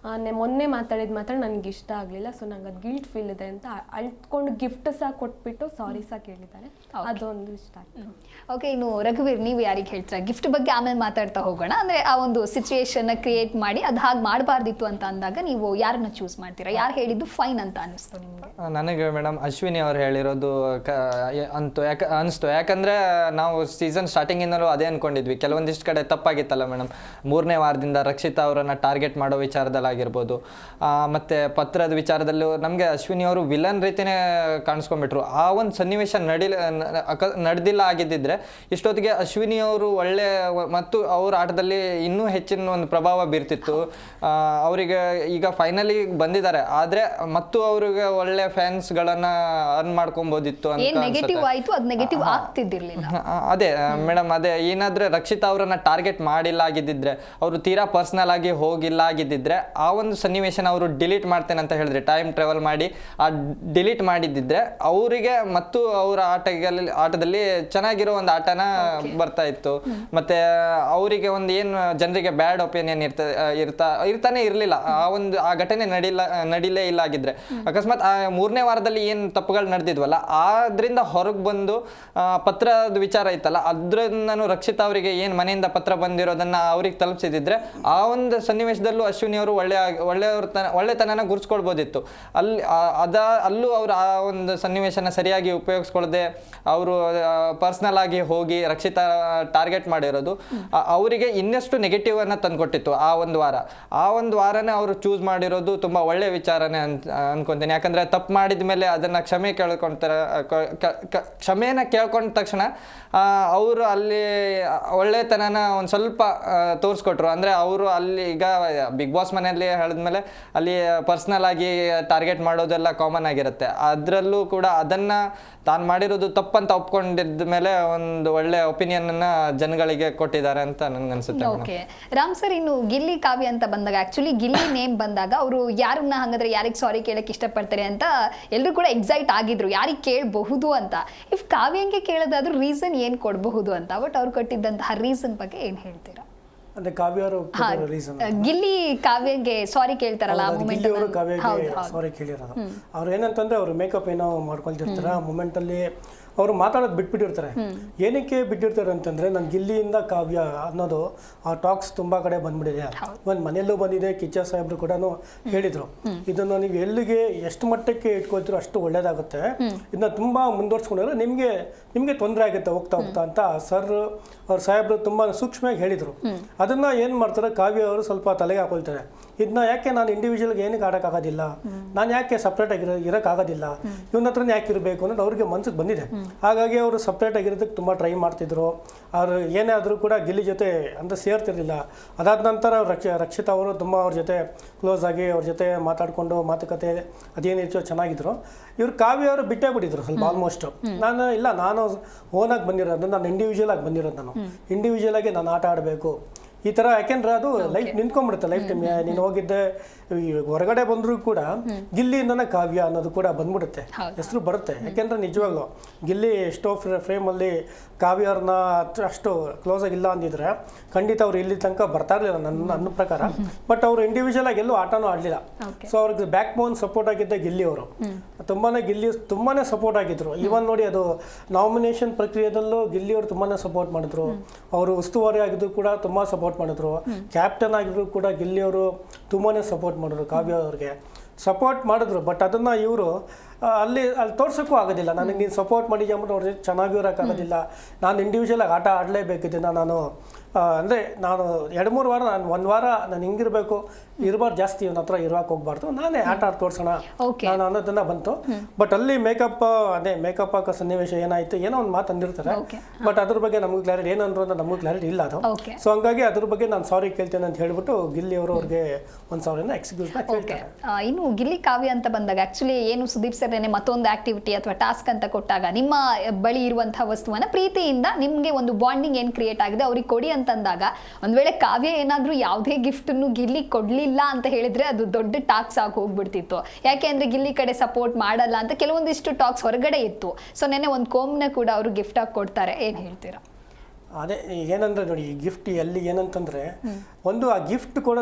ಮೊನ್ನೆ ಮಾತಾಡಿ ನನಗೆ ಇಷ್ಟ ಆಗಲಿಲ್ಲ, ಸೊ ನಂಗೆ ಅದು ಗಿಲ್ಟ್ ಫೀಲ್ ಇದೆ ಅಂತ ಅಳ್ತ್ಕೊಂಡು ಗಿಫ್ಟ್ ಸಹ ಕೊಟ್ಬಿಟ್ಟು ಸಾರಿ ಸಹ ಕೇಳಿದ್ದಾರೆ. ಅದೊಂದು ಇಷ್ಟ ಆಯ್ತು. ಓಕೆ. ಇನ್ನು ರಘುವೀರ್, ನೀವು ಯಾರಿಗೆ ಹೇಳ್ತೀರಾ? ಗಿಫ್ಟ್ ಬಗ್ಗೆ ಆಮೇಲೆ ಮಾತಾಡ್ತಾ ಹೋಗೋಣ. ಅಂದರೆ ಆ ಒಂದು ಸಿಚುವೇಶನ್ನ ಕ್ರಿಯೇಟ್ ಮಾಡಿ ಅದು ಹಾಗೆ ಮಾಡಬಾರ್ದಿತ್ತು ಅಂತ ಅಂದಾಗ ನೀವು ಯಾರನ್ನ ಚೂಸ್ ಮಾಡ್ತೀರಾ? ಯಾರು ಹೇಳಿದ್ದು ಫೈನ್ ಅಂತ ಅನ್ನಿಸ್ತು ನಿಮಗೆ? ನನಗೆ ಮೇಡಮ್ ಅಶ್ವಿನಿ ಅವ್ರು ಹೇಳಿರೋದು ಅನಿಸ್ತು. ಯಾಕಂದರೆ ನಾವು ಸೀಸನ್ ಸ್ಟಾರ್ಟಿಂಗಿನಲ್ಲೂ ಅದೇ ಅಂದ್ಕೊಂಡಿದ್ವಿ. ಕೆಲವೊಂದಿಷ್ಟು ಕಡೆ ತಪ್ಪಾಗಿತ್ತಲ್ಲ ಮೇಡಮ್. 3ನೇ ವಾರದಿಂದ ರಕ್ಷಿತಾ ಅವರನ್ನು ಟಾರ್ಗೆಟ್ ಮಾಡೋ ವಿಚಾರದಲ್ಲಾಗಿರ್ಬೋದು, ಮತ್ತು ಪತ್ರದ ವಿಚಾರದಲ್ಲೂ ನಮಗೆ ಅಶ್ವಿನಿ ಅವರು ವಿಲನ್ ರೀತಿಯೇ ಕಾಣಿಸ್ಕೊಂಡ್ಬಿಟ್ರು. ಆ ಒಂದು ಸನ್ನಿವೇಶ ನಡೆದಿಲ್ಲ ಆಗಿದ್ದಿದ್ರೆ ಇಷ್ಟೊತ್ತಿಗೆ ಅಶ್ವಿನಿ ಅವರು ಒಳ್ಳೆ ಮತ್ತು ಅವ್ರ ಆಟದಲ್ಲಿ ಇನ್ನೂ ಹೆಚ್ಚಿನ ಒಂದು ಪ್ರಭಾವ ಬೀರ್ತಿತ್ತು. ಅವರಿಗೆ ಈಗ ಫೈನಲಿ ಬಂದಿದ್ದಾರೆ, ಆದರೆ ಮತ್ತು ಅವ್ರಿಗೆ ಒಳ್ಳೆ ಫ್ಯಾನ್ಸ್ಗಳನ್ನ ಅರ್ನ್ ಮಾಡ್ಕೊಬೋದಿತ್ತು ಅಂತ ಅದೇ ಮೇಡಮ್. ಅದೇ ಏನಾದ್ರೆ ರಕ್ಷಿತಾ ಅವರನ್ನ ಟಾರ್ಗೆಟ್ ಮಾಡಿಲ್ಲ ಆಗಿದ್ದಿದ್ರೆ, ಅವರು ತೀರಾ ಪರ್ಸನಲ್ ಆಗಿ ಹೋಗಿಲ್ಲ ಆಗಿದ್ದಿದ್ರೆ, ಆ ಒಂದು ಸನ್ನಿವೇಶನ ಅವರು ಡಿಲೀಟ್ ಮಾಡ್ತೇನೆ ಅಂತ ಹೇಳಿದ್ರೆ, ಟೈಮ್ ಟ್ರಾವೆಲ್ ಮಾಡಿ ಆ ಡಿಲೀಟ್ ಮಾಡಿದ್ದಿದ್ರೆ ಅವರಿಗೆ ಮತ್ತು ಅವರ ಆಟದಲ್ಲಿ ಚೆನ್ನಾಗಿರೋ ಒಂದು ಆಟನ ಬರ್ತಾ ಇತ್ತು. ಮತ್ತೆ ಅವರಿಗೆ ಒಂದು ಏನು ಜನರಿಗೆ ಬ್ಯಾಡ್ ಒಪಿನಿಯನ್ ಇರ್ತಾನೆ ಇರಲಿಲ್ಲ. ಆ ಘಟನೆ ನಡಿಲೇ ಇಲ್ಲ ಆಗಿದ್ರೆ, ಅಕಸ್ಮಾತ್ ಆ 3ನೇ ವಾರದಲ್ಲಿ ಏನು ತಪ್ಪುಗಳು ನಡೆದಿದ್ವಲ್ಲ, ಆದ್ರಿಂದ ಹೊರಗೆ ಬಂದು ಪತ್ರದ ವಿಚಾರ ಇತ್ತಲ್ಲ, ಅದ್ರಿಂದ ರಕ್ಷಿತಾ ಅವರಿಗೆ ಏನು ಮನೆಯಿಂದ ಪತ್ರ ಬಂದಿರೋದನ್ನ ಅವ್ರಿಗೆ ತಲುಪಿಸಿದ್ರೆ, ಆ ಒಂದು ಸನ್ನಿವೇಶದಲ್ಲೂ ಅಶ್ವಿನಿ ಅವರು ಒಳ್ಳೆ ಒಳ್ಳೆತನನ ಗುರ್ಸ್ಕೊಳ್ಬೋದಿತ್ತು. ಅಲ್ಲೂ ಅವರು ಆ ಒಂದು ಸನ್ನಿವೇಶನ ಸರಿಯಾಗಿ ಉಪಯೋಗಿಸ್ಕೊಳ್ಳದೆ ಅವರು ಪರ್ಸ್ನಲ್ ಆಗಿ ಹೋಗಿ ರಕ್ಷಿತಾ ಟಾರ್ಗೆಟ್ ಮಾಡಿರೋದು ಅವರಿಗೆ ಇನ್ನಷ್ಟು ನೆಗೆಟಿವ್ ಅನ್ನ ತಂದ್ಕೊಟ್ಟಿತ್ತು. ಆ ಒಂದು ವಾರನೇ ಅವರು ಚೂಸ್ ಮಾಡಿರೋದು ತುಂಬಾ ಒಳ್ಳೆ ವಿಚಾರನೇ ಅನ್ಕೊಂತೀನಿ. ಯಾಕಂದ್ರೆ ತಪ್ಪು ಮಾಡಿದ ಮೇಲೆ ಅದನ್ನ ಕ್ಷಮೆನ ಕೇಳ್ಕೊಂಡ ತಕ್ಷಣ ಅವರು ಅಲ್ಲಿ ಒಳ್ಳೆತನನ ಒಂದು ಸ್ವಲ್ಪ ತೋರಿಸ್ಕೊಟ್ರು. ಅಂದ್ರೆ ಅವರು ಅಲ್ಲಿ ಈಗ ಬಿಗ್ ಬಾಸ್ ಮನೆಯಲ್ಲಿ ಹೇಳಿದ್ಮೇಲೆ ಅಲ್ಲಿ ಪರ್ಸ್ನಲ್ ಆಗಿ ಟಾರ್ಗೆಟ್ ಮಾಡೋದೆಲ್ಲ ಕಾಮನ್ ಆಗಿರುತ್ತೆ. ಅದರಲ್ಲೂ ಕೂಡ ಅದನ್ನ ತಾನು ಮಾಡಿರೋದು ತಪ್ಪಂತ ಒಪ್ಕೊಂಡಿದ್ದ ಮೇಲೆ ಒಂದು ಒಳ್ಳೆ ಒಪಿನಿಯನ್ ಅನ್ನ ಜನಗಳಿಗೆ ಕೊಟ್ಟಿದ್ದಾರೆ ಅಂತ ನನ್ಗೆ ಅನ್ಸುತ್ತೆ. ಓಕೆ ರಾಮ್ ಸರ್, ಇನ್ನು ಗಿಲ್ಲಿ ಕಾವ್ಯ ಅಂತ ಬಂದಾಗ ಆಕ್ಚುಲಿ ಗಿಲ್ಲಿ ನೇಮ್ ಬಂದಾಗ ಅವರು ಯಾರನ್ನ ಹಂಗಂದ್ರೆ ಯಾರಿಗೆ ಸಾರಿ ಕೇಳಕ್ ಇಷ್ಟಪಡ್ತಾರೆ ಅಂತ ಎಲ್ಲರೂ ಕೂಡ ಎಕ್ಸೈಟ್ ಆಗಿದ್ರು, ಯಾರಿಗೆ ಕೇಳಬಹುದು ಅಂತ. ಇಫ್ ಕಾವ್ಯಂಗೆ ಕೇಳೋದಾದ್ರೂ ರೀಸನ್ ಏನ್ ಕೊಡಬಹುದು ಅಂತ, ಬಟ್ ಅವ್ರು ಕೊಟ್ಟಿದ್ದಂತಹ ರೀಸನ್ ಬಗ್ಗೆ ಏನ್ ಹೇಳ್ತೀರಾ? ಅಂದ್ರೆ ಕಾವ್ಯ ಅವರು ರೀಸನ್ ಗಿಲ್ಲಿ ಕಾವ್ಯಗೆ ಸಾರಿ ಕೇಳ್ತಾರಲ್ಲ ಆ ಗಿಲ್ಲಿ ಅವರು ಕಾವ್ಯಗೆ ಸಾರಿ ಕೇಳಿರೋದು. ಅವ್ರು ಏನಂತಂದ್ರೆ ಅವ್ರು ಮೇಕಪ್ ಏನೋ ಮಾಡ್ಕೊಳ್ತಿರ್ತಾರೆ, ಆ ಮೂಮೆಂಟ್ ಅಲ್ಲಿ ಅವರು ಮಾತಾಡೋದು ಬಿಟ್ಬಿಟ್ಟಿರ್ತಾರೆ. ಏನಕ್ಕೆ ಬಿಟ್ಟಿರ್ತಾರೆ ಅಂತಂದ್ರೆ ನಾನು ಗಿಲ್ಲಿಯಿಂದ ಕಾವ್ಯ ಅನ್ನೋದು ಆ ಟಾಕ್ಸ್ ತುಂಬಾ ಕಡೆ ಬಂದ್ಬಿಟ್ಟಿದೆ. ಒಂದು ಮನೆಯಲ್ಲೂ ಬಂದಿದೆ, ಕಿಚ್ಚ ಸಾಹೇಬ್ರು ಕೂಡ ಹೇಳಿದ್ರು ಇದನ್ನು ನೀವು ಎಲ್ಲಿಗೆ ಎಷ್ಟು ಮಟ್ಟಕ್ಕೆ ಇಟ್ಕೊಳ್ತೀರೋ ಅಷ್ಟು ಒಳ್ಳೇದಾಗುತ್ತೆ, ಇದನ್ನ ತುಂಬಾ ಮುಂದುವರ್ಸ್ಕೊಂಡ್ರೆ ನಿಮ್ಗೆ ತೊಂದರೆ ಆಗುತ್ತೆ ಹೋಗ್ತಾ ಅಂತ ಸರ್ ಅವ್ರ ಸಾಹೇಬ್ರು ತುಂಬಾ ಸೂಕ್ಷ್ಮವಾಗಿ ಹೇಳಿದ್ರು. ಅದನ್ನ ಏನ್ ಮಾಡ್ತಾರೆ ಕಾವ್ಯ ಅವರು ಸ್ವಲ್ಪ ತಲೆಗೆ ಹಾಕೊಳ್ತಾರೆ. ಇದನ್ನ ಯಾಕೆ ನಾನು ಇಂಡಿವಿಜುವಲ್ಗೆ ಏನಕ್ಕೆ ಆಡೋಕ್ಕಾಗೋದಿಲ್ಲ, ನಾನು ಯಾಕೆ ಸಪ್ರೇಟ್ ಆಗಿ ಇರೋಕ್ಕಾಗೋದಿಲ್ಲ, ಇವನ ಹತ್ರನೇ ಯಾಕೆ ಇರಬೇಕು ಅನ್ನೋದು ಅವ್ರಿಗೆ ಮನ್ಸಿಗೆ ಬಂದಿದೆ. ಹಾಗಾಗಿ ಅವರು ಸಪ್ರೇಟ್ ಆಗಿರೋದಕ್ಕೆ ತುಂಬ ಟ್ರೈ ಮಾಡ್ತಿದ್ರು. ಅವರು ಏನೇ ಆದರೂ ಕೂಡ ಗಿಲ್ಲಿ ಜೊತೆ ಅಂತ ಸೇರ್ತಿರ್ಲಿಲ್ಲ. ಅದಾದ ನಂತರ ರಕ್ಷಿತಾ ಅವರು ತುಂಬ ಅವ್ರ ಜೊತೆ ಕ್ಲೋಸ್ ಆಗಿ ಅವ್ರ ಜೊತೆ ಮಾತಾಡಿಕೊಂಡು ಮಾತುಕತೆ ಅದೇನಿತ್ತು ಚೆನ್ನಾಗಿದ್ರು. ಇವ್ರು ಕಾವ್ಯ ಅವರು ಬಿಟ್ಟೇ ಬಿಟ್ಟಿದ್ರು ಸ್ವಲ್ಪ ಆಲ್ಮೋಸ್ಟ್. ನಾನು ಓನಾಗಿ ಬಂದಿರೋದು, ನಾನು ಇಂಡಿವಿಜುವಲ್ ಆಗಿ ಬಂದಿರೋದು, ನಾನು ಇಂಡಿವಿಜುವಲ್ ಆಗಿ ನಾನು ಆಟ ಆಡಬೇಕು ಈ ಥರ. ಯಾಕೆಂದ್ರೆ ಅದು ಲೈಫ್ ನಿಂತ್ಕೊಂಡ್ಬಿಡುತ್ತೆ, ಲೈಫ್ ಟೈಮ್. ನೀನು ಹೋಗಿದ್ದೆ ಹೊರಗಡೆ ಬಂದರೂ ಕೂಡ ಗಿಲ್ಲಿಯಿಂದನೇ ಕಾವ್ಯ ಅನ್ನೋದು ಕೂಡ ಬಂದ್ಬಿಡುತ್ತೆ, ಹೆಸರು ಬರುತ್ತೆ. ಯಾಕೆಂದ್ರೆ ನಿಜವಾಗ್ಲೂ ಗಿಲ್ಲಿ ಎಷ್ಟೋ ಫ್ರೇಮಲ್ಲಿ ಕಾವ್ಯ ಅವ್ರನ್ನ ಅಷ್ಟು ಕ್ಲೋಸ್ ಆಗಿಲ್ಲ ಅಂದಿದ್ರೆ ಖಂಡಿತ ಅವ್ರು ಇಲ್ಲಿ ತನಕ ಬರ್ತಾ ಇರಲಿಲ್ಲ ನನ್ನ ಪ್ರಕಾರ. ಬಟ್ ಅವರು ಇಂಡಿವಿಜುವಲ್ ಆಗಿ ಎಲ್ಲೂ ಆಟನೂ ಆಡಲಿಲ್ಲ. ಸೊ ಅವ್ರಿಗೆ ಬ್ಯಾಕ್ ಬೋನ್ ಸಪೋರ್ಟ್ ಆಗಿದ್ದ ಗಿಲ್ಲಿ ಅವರು. ತುಂಬಾನೇ ಸಪೋರ್ಟ್ ಆಗಿದ್ರು. ಈವನ್ ನೋಡಿ, ಅದು ನಾಮಿನೇಷನ್ ಪ್ರಕ್ರಿಯೆದಲ್ಲೂ ಗಿಲ್ಲಿ ಅವರು ತುಂಬಾನೇ ಸಪೋರ್ಟ್ ಮಾಡಿದ್ರು. ಅವರು ಉಸ್ತುವಾರಿ ಆಗಿದ್ರು ಕೂಡ ತುಂಬಾ ಸಪೋರ್ಟ್ ಮಾಡಿದ್ರು. ಕ್ಯಾಪ್ಟನ್ ಆಗಿದ್ರು ಕೂಡ ಗಿಲ್ಲಿ ಅವರು ತುಂಬಾನೇ ಸಪೋರ್ಟ್ ಮಾಡಿದ್ರು, ಕಾವ್ಯ ಅವ್ರಿಗೆ ಸಪೋರ್ಟ್ ಮಾಡಿದ್ರು. ಬಟ್ ಅದನ್ನ ಇವರು ಅಲ್ಲಿ ತೋರ್ಸೋಕ್ಕೂ ಆಗೋದಿಲ್ಲ. ನನಗೆ ನೀನು ಸಪೋರ್ಟ್ ಮಾಡಿದ್ಯಾ ಅಂದ್ಬಿಟ್ಟು ಅವ್ರ ಜೊತೆ ಚೆನ್ನಾಗಿ ಇರೋಕ್ಕಾಗೋದಿಲ್ಲ. ನಾನು ಇಂಡಿವಿಜುವಲ್ ಆಗಿ ಆಟ ಆಡಲೇಬೇಕಿದ್ದೆ. ಅಂದರೆ ನಾನು 2-3 ವಾರ, ನಾನು 1 ವಾರ ನಾನು ಹಿಂಗಿರ್ಬೇಕು, ಇರಬಾರ್ದು, ಜಾಸ್ತಿ ಇವನ ಹತ್ರ ಇರೋಕೆ ಹೋಗ್ಬಾರ್ದು, ನಾನೇ ಆಟ ಆಡಿ ತೋರ್ಸೋಣ ನಾನು ಅನ್ನೋದನ್ನ ಬಂತು. ಬಟ್ ಅಲ್ಲಿ ಮೇಕಪ್ ಹಾಕೋ ಸನ್ನಿವೇಶ ಏನಾಯ್ತು, ಏನೋ ಒಂದು ಮಾತು ಅಂದಿರ್ತಾರೆ. ಬಟ್ ಅದ್ರ ಬಗ್ಗೆ ನಮಗೂ ಕ್ಲಾರಿಟಿ ಏನಂದ್ರು ಅಂತ ನಮಗೂ ಕ್ಲಾರಿಟಿ ಇಲ್ಲ ಅದು. ಸೊ ಹಂಗಾಗಿ ಅದ್ರ ಬಗ್ಗೆ ನಾನು ಸಾರಿ ಕೇಳ್ತೇನೆ ಅಂತ ಹೇಳ್ಬಿಟ್ಟು ಗಿಲ್ಲಿ ಅವರು ಅವ್ರಿಗೆ 1,000 ಎಕ್ಸ್ಕ್ಯೂಸ್ ಕೇಳ್ತಾರೆ. ಇನ್ನು ಗಿಲ್ಲಿ ಕಾವ್ಯ ಅಂತ ಬಂದಾಗ ಆಕ್ಚುಲಿ ಏನು ಸುದೀಪ್ ಸರ್ ಮತ್ತೊಂದು ಆಕ್ಟಿವಿಟಿ ಅಥವಾ ಟಾಸ್ಕ್ ಅಂತ ಕೊಟ್ಟಾಗ ನಿಮ್ಮ ಬಳಿ ಇರುವಂತಹ ವಸ್ತುವನ್ನ ಪ್ರೀತಿಯಿಂದ ನಿಮ್ಗೆ ಒಂದು ಬಾಂಡಿಂಗ್ ಏನ್ ಕ್ರಿಯೇಟ್ ಆಗಿದೆ ಅವ್ರಿಗೆ ಕೊಡಿ ಅಂತಂದಾಗ, ಒಂದ್ ವೇಳೆ ಕಾವ್ಯ ಏನಾದ್ರೂ ಯಾವುದೇ ಗಿಫ್ಟ್ ಅನ್ನು ಗಿಲ್ಲಿ ಕೊಡ್ಲಿಲ್ಲ ಅಂತ ಹೇಳಿದ್ರೆ ಅದು ದೊಡ್ಡ ಟಾಕ್ಸ್ ಆಗಿ ಹೋಗ್ಬಿಡ್ತಿತ್ತು. ಯಾಕೆ ಅಂದ್ರೆ ಗಿಲ್ಲಿ ಕಡೆ ಸಪೋರ್ಟ್ ಮಾಡಲ್ಲ ಅಂತ ಕೆಲವೊಂದಿಷ್ಟು ಟಾಕ್ಸ್ ಹೊರಗಡೆ ಇತ್ತು. ಸೊ ನೆನ್ನೆ ಒಂದು ಕೋಮ್ನ ಕೂಡ ಅವರು ಗಿಫ್ಟ್ ಆಗಿ ಕೊಡ್ತಾರೆ, ಏನ್ ಹೇಳ್ತೀರಾ? ಅದೇ ಏನಂದ್ರೆ ನೋಡಿ, ಈ ಗಿಫ್ಟ್ ಎಲ್ಲಿ ಏನಂತಂದ್ರೆ ಒಂದು ಆ ಗಿಫ್ಟ್ ಕೂಡ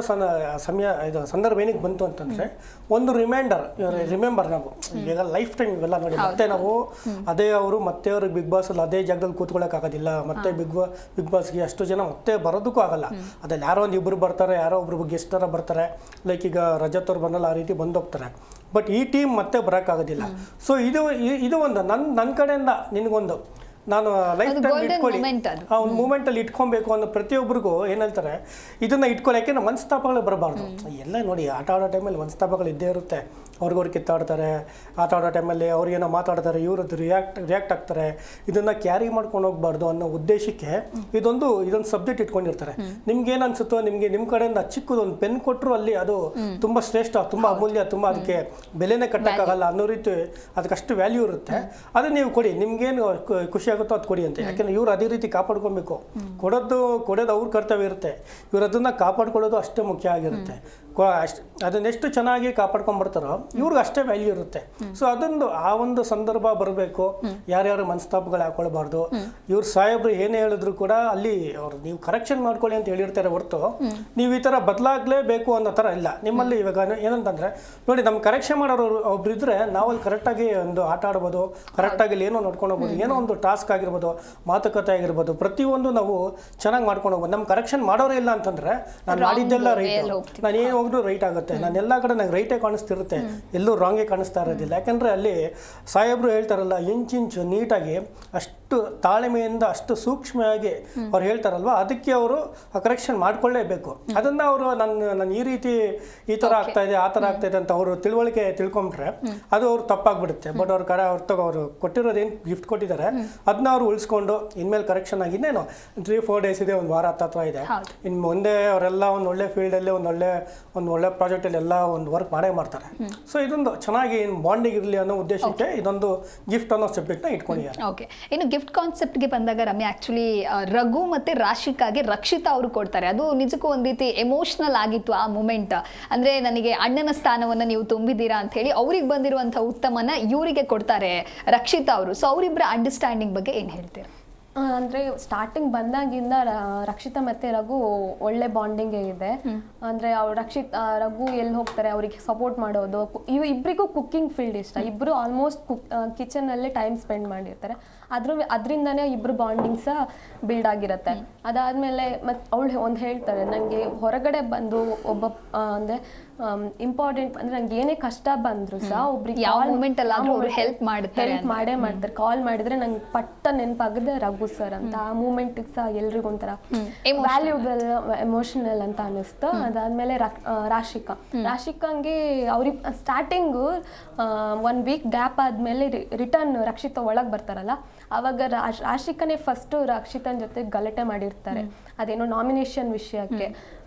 ಇದು ಸಂದರ್ಭ ಏನಕ್ಕೆ ಬಂತು ಅಂತಂದ್ರೆ ಒಂದು ರಿಮೆಂಬರ್ ನಾವು ಈಗ ಲೈಫ್ ಟೈಮ್ ಇವೆಲ್ಲ ನೋಡಿ. ಮತ್ತೆ ನಾವು ಅದೇ ಅವ್ರಿಗೆ ಬಿಗ್ ಬಾಸ್ ಅಲ್ಲಿ ಅದೇ ಜಾಗದಲ್ಲಿ ಕೂತ್ಕೊಳ್ಳೋಕೆ ಆಗೋದಿಲ್ಲ. ಮತ್ತೆ ಬಿಗ್ ಬಾಸ್ಗೆ ಅಷ್ಟು ಜನ ಮತ್ತೆ ಬರೋದಕ್ಕೂ ಆಗಲ್ಲ. ಅದ್ರಲ್ಲಿ ಯಾರೋ ಒಂದು ಇಬ್ರು ಬರ್ತಾರೆ, ಯಾರೋ ಒಬ್ರು ಗೆಸ್ಟ್ ತರ ಬರ್ತಾರೆ. ಲೈಕ್ ಈಗ ರಜತ್ ಅವ್ರು ಬಂದಲ್ಲ, ಆ ರೀತಿ ಬಂದೋಗ್ತಾರೆ. ಬಟ್ ಈ ಟೀಮ್ ಮತ್ತೆ ಬರೋಕ್ಕಾಗೋದಿಲ್ಲ. ಸೊ ಇದು ಒಂದು ನನ್ನ ಕಡೆಯಿಂದ ನಿನಗೊಂದು ನಾನು ಲೈಫ್ ಟೈಮ್ ಇಟ್ಕೊಳ್ಳಿ, ಆ ಒಂದು ಮೂಮೆಂಟ್ ಅಲ್ಲಿ ಇಟ್ಕೊಬೇಕು ಅನ್ನೋ ಪ್ರತಿಯೊಬ್ಬರಿಗೂ ಏನ್ ಹೇಳ್ತಾರೆ, ಇದನ್ನ ಇಟ್ಕೊಳ್ಳಿ. ಯಾಕೆಂದ್ರೆ ಮನಸ್ತಾಪಗಳು ಬರಬಾರ್ದು. ಎಲ್ಲ ನೋಡಿ, ಆಟ ಆಡೋ ಟೈಮಲ್ಲಿ ಮನಸ್ತಾಪಗಳು ಇದ್ದೇ ಇರುತ್ತೆ. ಅವ್ರಿಗವ್ರು ಕಿತ್ತಾಡ್ತಾರೆ, ಆಟ ಆಡೋ ಟೈಮಲ್ಲಿ ಅವ್ರಿಗೇನೋ ಮಾತಾಡ್ತಾರೆ, ಇವ್ರದ್ದು ರಿಯಾಕ್ಟ್ ಆಗ್ತಾರೆ. ಇದನ್ನ ಕ್ಯಾರಿ ಮಾಡ್ಕೊಂಡು ಹೋಗ್ಬಾರ್ದು ಅನ್ನೋ ಉದ್ದೇಶಕ್ಕೆ ಇದೊಂದು ಸಬ್ಜೆಕ್ಟ್ ಇಟ್ಕೊಂಡಿರ್ತಾರೆ. ನಿಮ್ಗೆ ಏನ್ ಅನ್ಸುತ್ತೋ, ನಿಮ್ಮ ಕಡೆಯಿಂದ ಚಿಕ್ಕದೊಂದು ಪೆನ್ ಕೊಟ್ಟರು ಅಲ್ಲಿ ಅದು ತುಂಬಾ ಶ್ರೇಷ್ಠ, ತುಂಬಾ ಅಮೂಲ್ಯ, ತುಂಬಾ ಅದಕ್ಕೆ ಬೆಲೆನೇ ಕಟ್ಟಕ್ಕಾಗಲ್ಲ ಅನ್ನೋ ರೀತಿ ಅದಕ್ಕಷ್ಟು ವ್ಯಾಲ್ಯೂ ಇರುತ್ತೆ. ಅದನ್ನ ನೀವು ಕೊಡಿ, ನಿಮ್ಗೇನು ಖುಷಿ ಆಗುತ್ತೋ ಅದು ಕೊಡಿ ಅಂತ. ಯಾಕೆಂದ್ರೆ ಇವ್ರು ಅದೇ ರೀತಿ ಕಾಪಾಡ್ಕೊಬೇಕು. ಕೊಡೋದು ಅವ್ರ ಕರ್ತವ್ಯ ಇರುತ್ತೆ. ಇವ್ರು ಅದನ್ನ ಕಾಪಾಡ್ಕೊಳ್ಳೋದು ಅಷ್ಟೇ ಮುಖ್ಯ ಆಗಿರುತ್ತೆ. ಅದನ್ನೆಷ್ಟು ಚೆನ್ನಾಗಿ ಕಾಪಾಡ್ಕೊಂಡ್ಬರ್ತಾರೋ ಇವ್ರಿಗೆ ಅಷ್ಟೇ ವ್ಯಾಲ್ಯೂ ಇರುತ್ತೆ. ಸೊ ಅದೊಂದು ಆ ಒಂದು ಸಂದರ್ಭ ಬರಬೇಕು. ಯಾರ್ಯಾರು ಮನಸ್ತಾಪಗಳು ಹಾಕೊಳ್ಬಾರ್ದು. ಇವ್ರ ಸಾಹೇಬ್ರು ಏನೇ ಹೇಳಿದ್ರು ಕೂಡ ಅಲ್ಲಿ ಅವ್ರು ನೀವು ಕರೆಕ್ಷನ್ ಮಾಡ್ಕೊಳ್ಳಿ ಅಂತ ಹೇಳಿರ್ತಾರೆ ಹೊರತು ನೀವು ಈ ತರ ಬದಲಾಗ್ಲೇಬೇಕು ಅನ್ನೋ ತರ ಇಲ್ಲ. ನಿಮ್ಮಲ್ಲಿ ಇವಾಗ ಏನಂತಂದ್ರೆ ನೋಡಿ, ನಮ್ ಕರೆಕ್ಷನ್ ಮಾಡೋರು ಒಬ್ರು ಇದ್ರೆ ನಾವಲ್ಲಿ ಕರೆಕ್ಟಾಗಿ ಒಂದು ಆಟ ಆಡ್ಬೋದು, ಕರೆಕ್ಟಾಗಿ ಏನೋ ನೋಡ್ಕೊಂಡು ಹೋಗ್ಬೋದು. ಏನೋ ಒಂದು ಟಾಸ್ಕ್ ಟಾಸ್ಕ್ ಆಗಿರ್ಬೋದು, ಮಾತುಕತೆ ಆಗಿರ್ಬೋದು, ಪ್ರತಿಯೊಂದು ನಾವು ಚೆನ್ನಾಗಿ ಮಾಡ್ಕೊಂಡು ಹೋಗ್ಬೋದು. ನಮ್ಮ ಕರೆಕ್ಷನ್ ಮಾಡೋರೇ ಇಲ್ಲ ಅಂತಂದರೆ ನಾನು ಮಾಡಿದ್ದೆಲ್ಲ ರೈಟ್, ನಾನು ಏನು ಹೋಗಿದ್ರು ರೈಟ್ ಆಗುತ್ತೆ. ನಾನು ಎಲ್ಲ ಕಡೆ ನಂಗೆ ರೈಟೇ ಕಾಣಿಸ್ತಿರುತ್ತೆ, ಎಲ್ಲೂ ರಾಂಗೇ ಕಾಣಿಸ್ತಾ ಇರೋದಿಲ್ಲ. ಯಾಕಂದರೆ ಅಲ್ಲಿ ಸಾಹೇಬರು ಹೇಳ್ತಾರಲ್ಲ, ಇಂಚಿಂಚು ನೀಟಾಗಿ ಅಷ್ಟು ತಾಳ್ಮೆಯಿಂದ ಅಷ್ಟು ಸೂಕ್ಷ್ಮವಾಗಿ ಅವ್ರು ಹೇಳ್ತಾರಲ್ವ, ಅದಕ್ಕೆ ಅವರು ಕರೆಕ್ಷನ್ ಮಾಡ್ಕೊಳ್ಳೇಬೇಕು. ಅದನ್ನು ಅವರು ನನ್ನ ಈ ಥರ ಆಗ್ತಾ ಇದೆ, ಆ ಥರ ಆಗ್ತಾ ಇದೆ ಅಂತ ಅವರು ತಿಳ್ಕೊಂಡ್ರೆ ಅದು ಅವ್ರು ತಪ್ಪಾಗ್ಬಿಡುತ್ತೆ. ಬಟ್ ಅವ್ರು ಕೊಟ್ಟಿರೋದೇನು ಗಿಫ್ಟ್ ಕೊಟ್ಟಿದ್ದಾರೆ ಅದನ್ನ ಅವ್ರು ಉಳಿಸ್ಕೊಂಡು ಇನ್ಮೇಲೆ ಕರೆಕ್ಷನ್ ಆಗಿ ಇನ್ನೇನು 3-4 ಡೇಸ್ ಇದೆ, ಒಂದು ವಾರ ಹತ್ರ ಇದೆ. ಇನ್ನು ಮುಂದೆ ಅವರೆಲ್ಲ ಒಂದು ಒಳ್ಳೆ ಫೀಲ್ಡಲ್ಲಿ ಒಂದು ಒಳ್ಳೆ ಪ್ರಾಜೆಕ್ಟಲ್ಲಿ ಎಲ್ಲ ಒಂದು ವರ್ಕ್ ಮಾಡೇ ಮಾಡ್ತಾರೆ. ಸೊ ಇದೊಂದು ಚೆನ್ನಾಗಿ ಬಾಂಡಿಂಗ್ ಇರಲಿ ಅನ್ನೋ ಉದ್ದೇಶಕ್ಕೆ ಇದೊಂದು ಗಿಫ್ಟ್ ಅನ್ನೋ ಸಬ್ಜೆಕ್ಟ್ನ ಇಟ್ಕೊಂಡಿದ್ದಾರೆ. ಓಕೆ, ಇನ್ನು ಗಿಫ್ಟ್ ಕಾನ್ಸೆಪ್ಟ್ಗೆ ಬಂದಾಗ ರಮ್ಯಾ, ಆಕ್ಚುಲಿ ರಘು ಮತ್ತೆ ರಾಶಿಕಾಗೆ ರಕ್ಷಿತಾ ಅವರು ಕೊಡ್ತಾರೆ. ಅದು ನಿಜಕ್ಕೂ ಒಂದು ರೀತಿ ಎಮೋಷನಲ್ ಆಗಿತ್ತು ಆ ಮೂಮೆಂಟ್. ಅಂದ್ರೆ ನನಗೆ ಅಣ್ಣನ ಸ್ಥಾನವನ್ನ ನೀವು ತುಂಬಿದ್ದೀರಾ ಅಂತ ಹೇಳಿ ಅವ್ರಿಗೆ ಬಂದಿರುವಂತಹ ಉತ್ತಮನ ಇವರಿಗೆ ಕೊಡ್ತಾರೆ ರಕ್ಷಿತಾ ಅವರು. ಸೊ ಅವರಿಬ್ಬರ ಅಂಡರ್ಸ್ಟ್ಯಾಂಡಿಂಗ್ ಬಗ್ಗೆ ಏನು ಹೇಳ್ತೀರಾ? ಅಂದರೆ ಸ್ಟಾರ್ಟಿಂಗ್ ಬಂದಾಗಿಂದ ರಕ್ಷಿತಾ ಮತ್ತು ರಘು ಒಳ್ಳೆ ಬಾಂಡಿಂಗೇ ಇದೆ. ಅಂದರೆ ಅವ್ರು ರಘು ಎಲ್ಲಿ ಹೋಗ್ತಾರೆ ಅವರಿಗೆ ಸಪೋರ್ಟ್ ಮಾಡೋದು. ಇಬ್ಬರಿಗೂ ಕುಕ್ಕಿಂಗ್ ಫೀಲ್ಡ್ ಇಷ್ಟ. ಇಬ್ಬರು ಆಲ್ಮೋಸ್ಟ್ ಕಿಚನಲ್ಲೇ ಟೈಮ್ ಸ್ಪೆಂಡ್ ಮಾಡಿರ್ತಾರೆ. ಅದರಿಂದನೇ ಇಬ್ಬರು ಬಾಂಡಿಂಗ್ ಸಹ ಬಿಲ್ಡ್ ಆಗಿರುತ್ತೆ. ಅದಾದಮೇಲೆ ಮತ್ತು ಅವಳು ಒಂದು ಹೇಳ್ತಾರೆ, ನನಗೆ ಹೊರಗಡೆ ಬಂದು ಒಬ್ಬ ಅಂದರೆ ಇಂಪಾರ್ಟೆಂಟ್ ಅಂದರೆ ನಂಗೆ ಏನೇ ಕಷ್ಟ ಬಂದರೂ ಸಹ ಒಬ್ರಿಗೆ ಹೆಲ್ಪ್ ಮಾಡೇ ಮಾಡ್ತಾರೆ. ಕಾಲ್ ಮಾಡಿದ್ರೆ ನಂಗೆ ಪಟ್ಟ ನೆನಪಾಗದೆ ರಘು ಸರ್ ಅಂತ. ಆ ಮೂಮೆಂಟಿಗೆ ಸಹ ಎಲ್ರಿಗೂ ಒಂಥರ ವ್ಯಾಲ್ಯೂಬಲ್, ಎಮೋಷನಲ್ ಅಂತ ಅನ್ನಿಸ್ತು. ಅದಾದಮೇಲೆ ರಾಶಿಕಾಂಗೆ ಅವ್ರಿಗೆ ಸ್ಟಾರ್ಟಿಂಗು 1 ವೀಕ್ ಗ್ಯಾಪ್ ಆದಮೇಲೆ ರಿಟರ್ನ್ ರಕ್ಷಿತಾ ಒಳಗೆ ಬರ್ತಾರಲ್ಲ, ಆವಾಗ ರಾಶಿಕಾನೇ ಫಸ್ಟು ರಕ್ಷಿತನ ಜೊತೆ ಗಲಾಟೆ ಮಾಡಿರ್ತಾರೆ, ಅದೇನೋ ನಾಮಿನೇಷನ್ ವಿಷಯಕ್ಕೆ.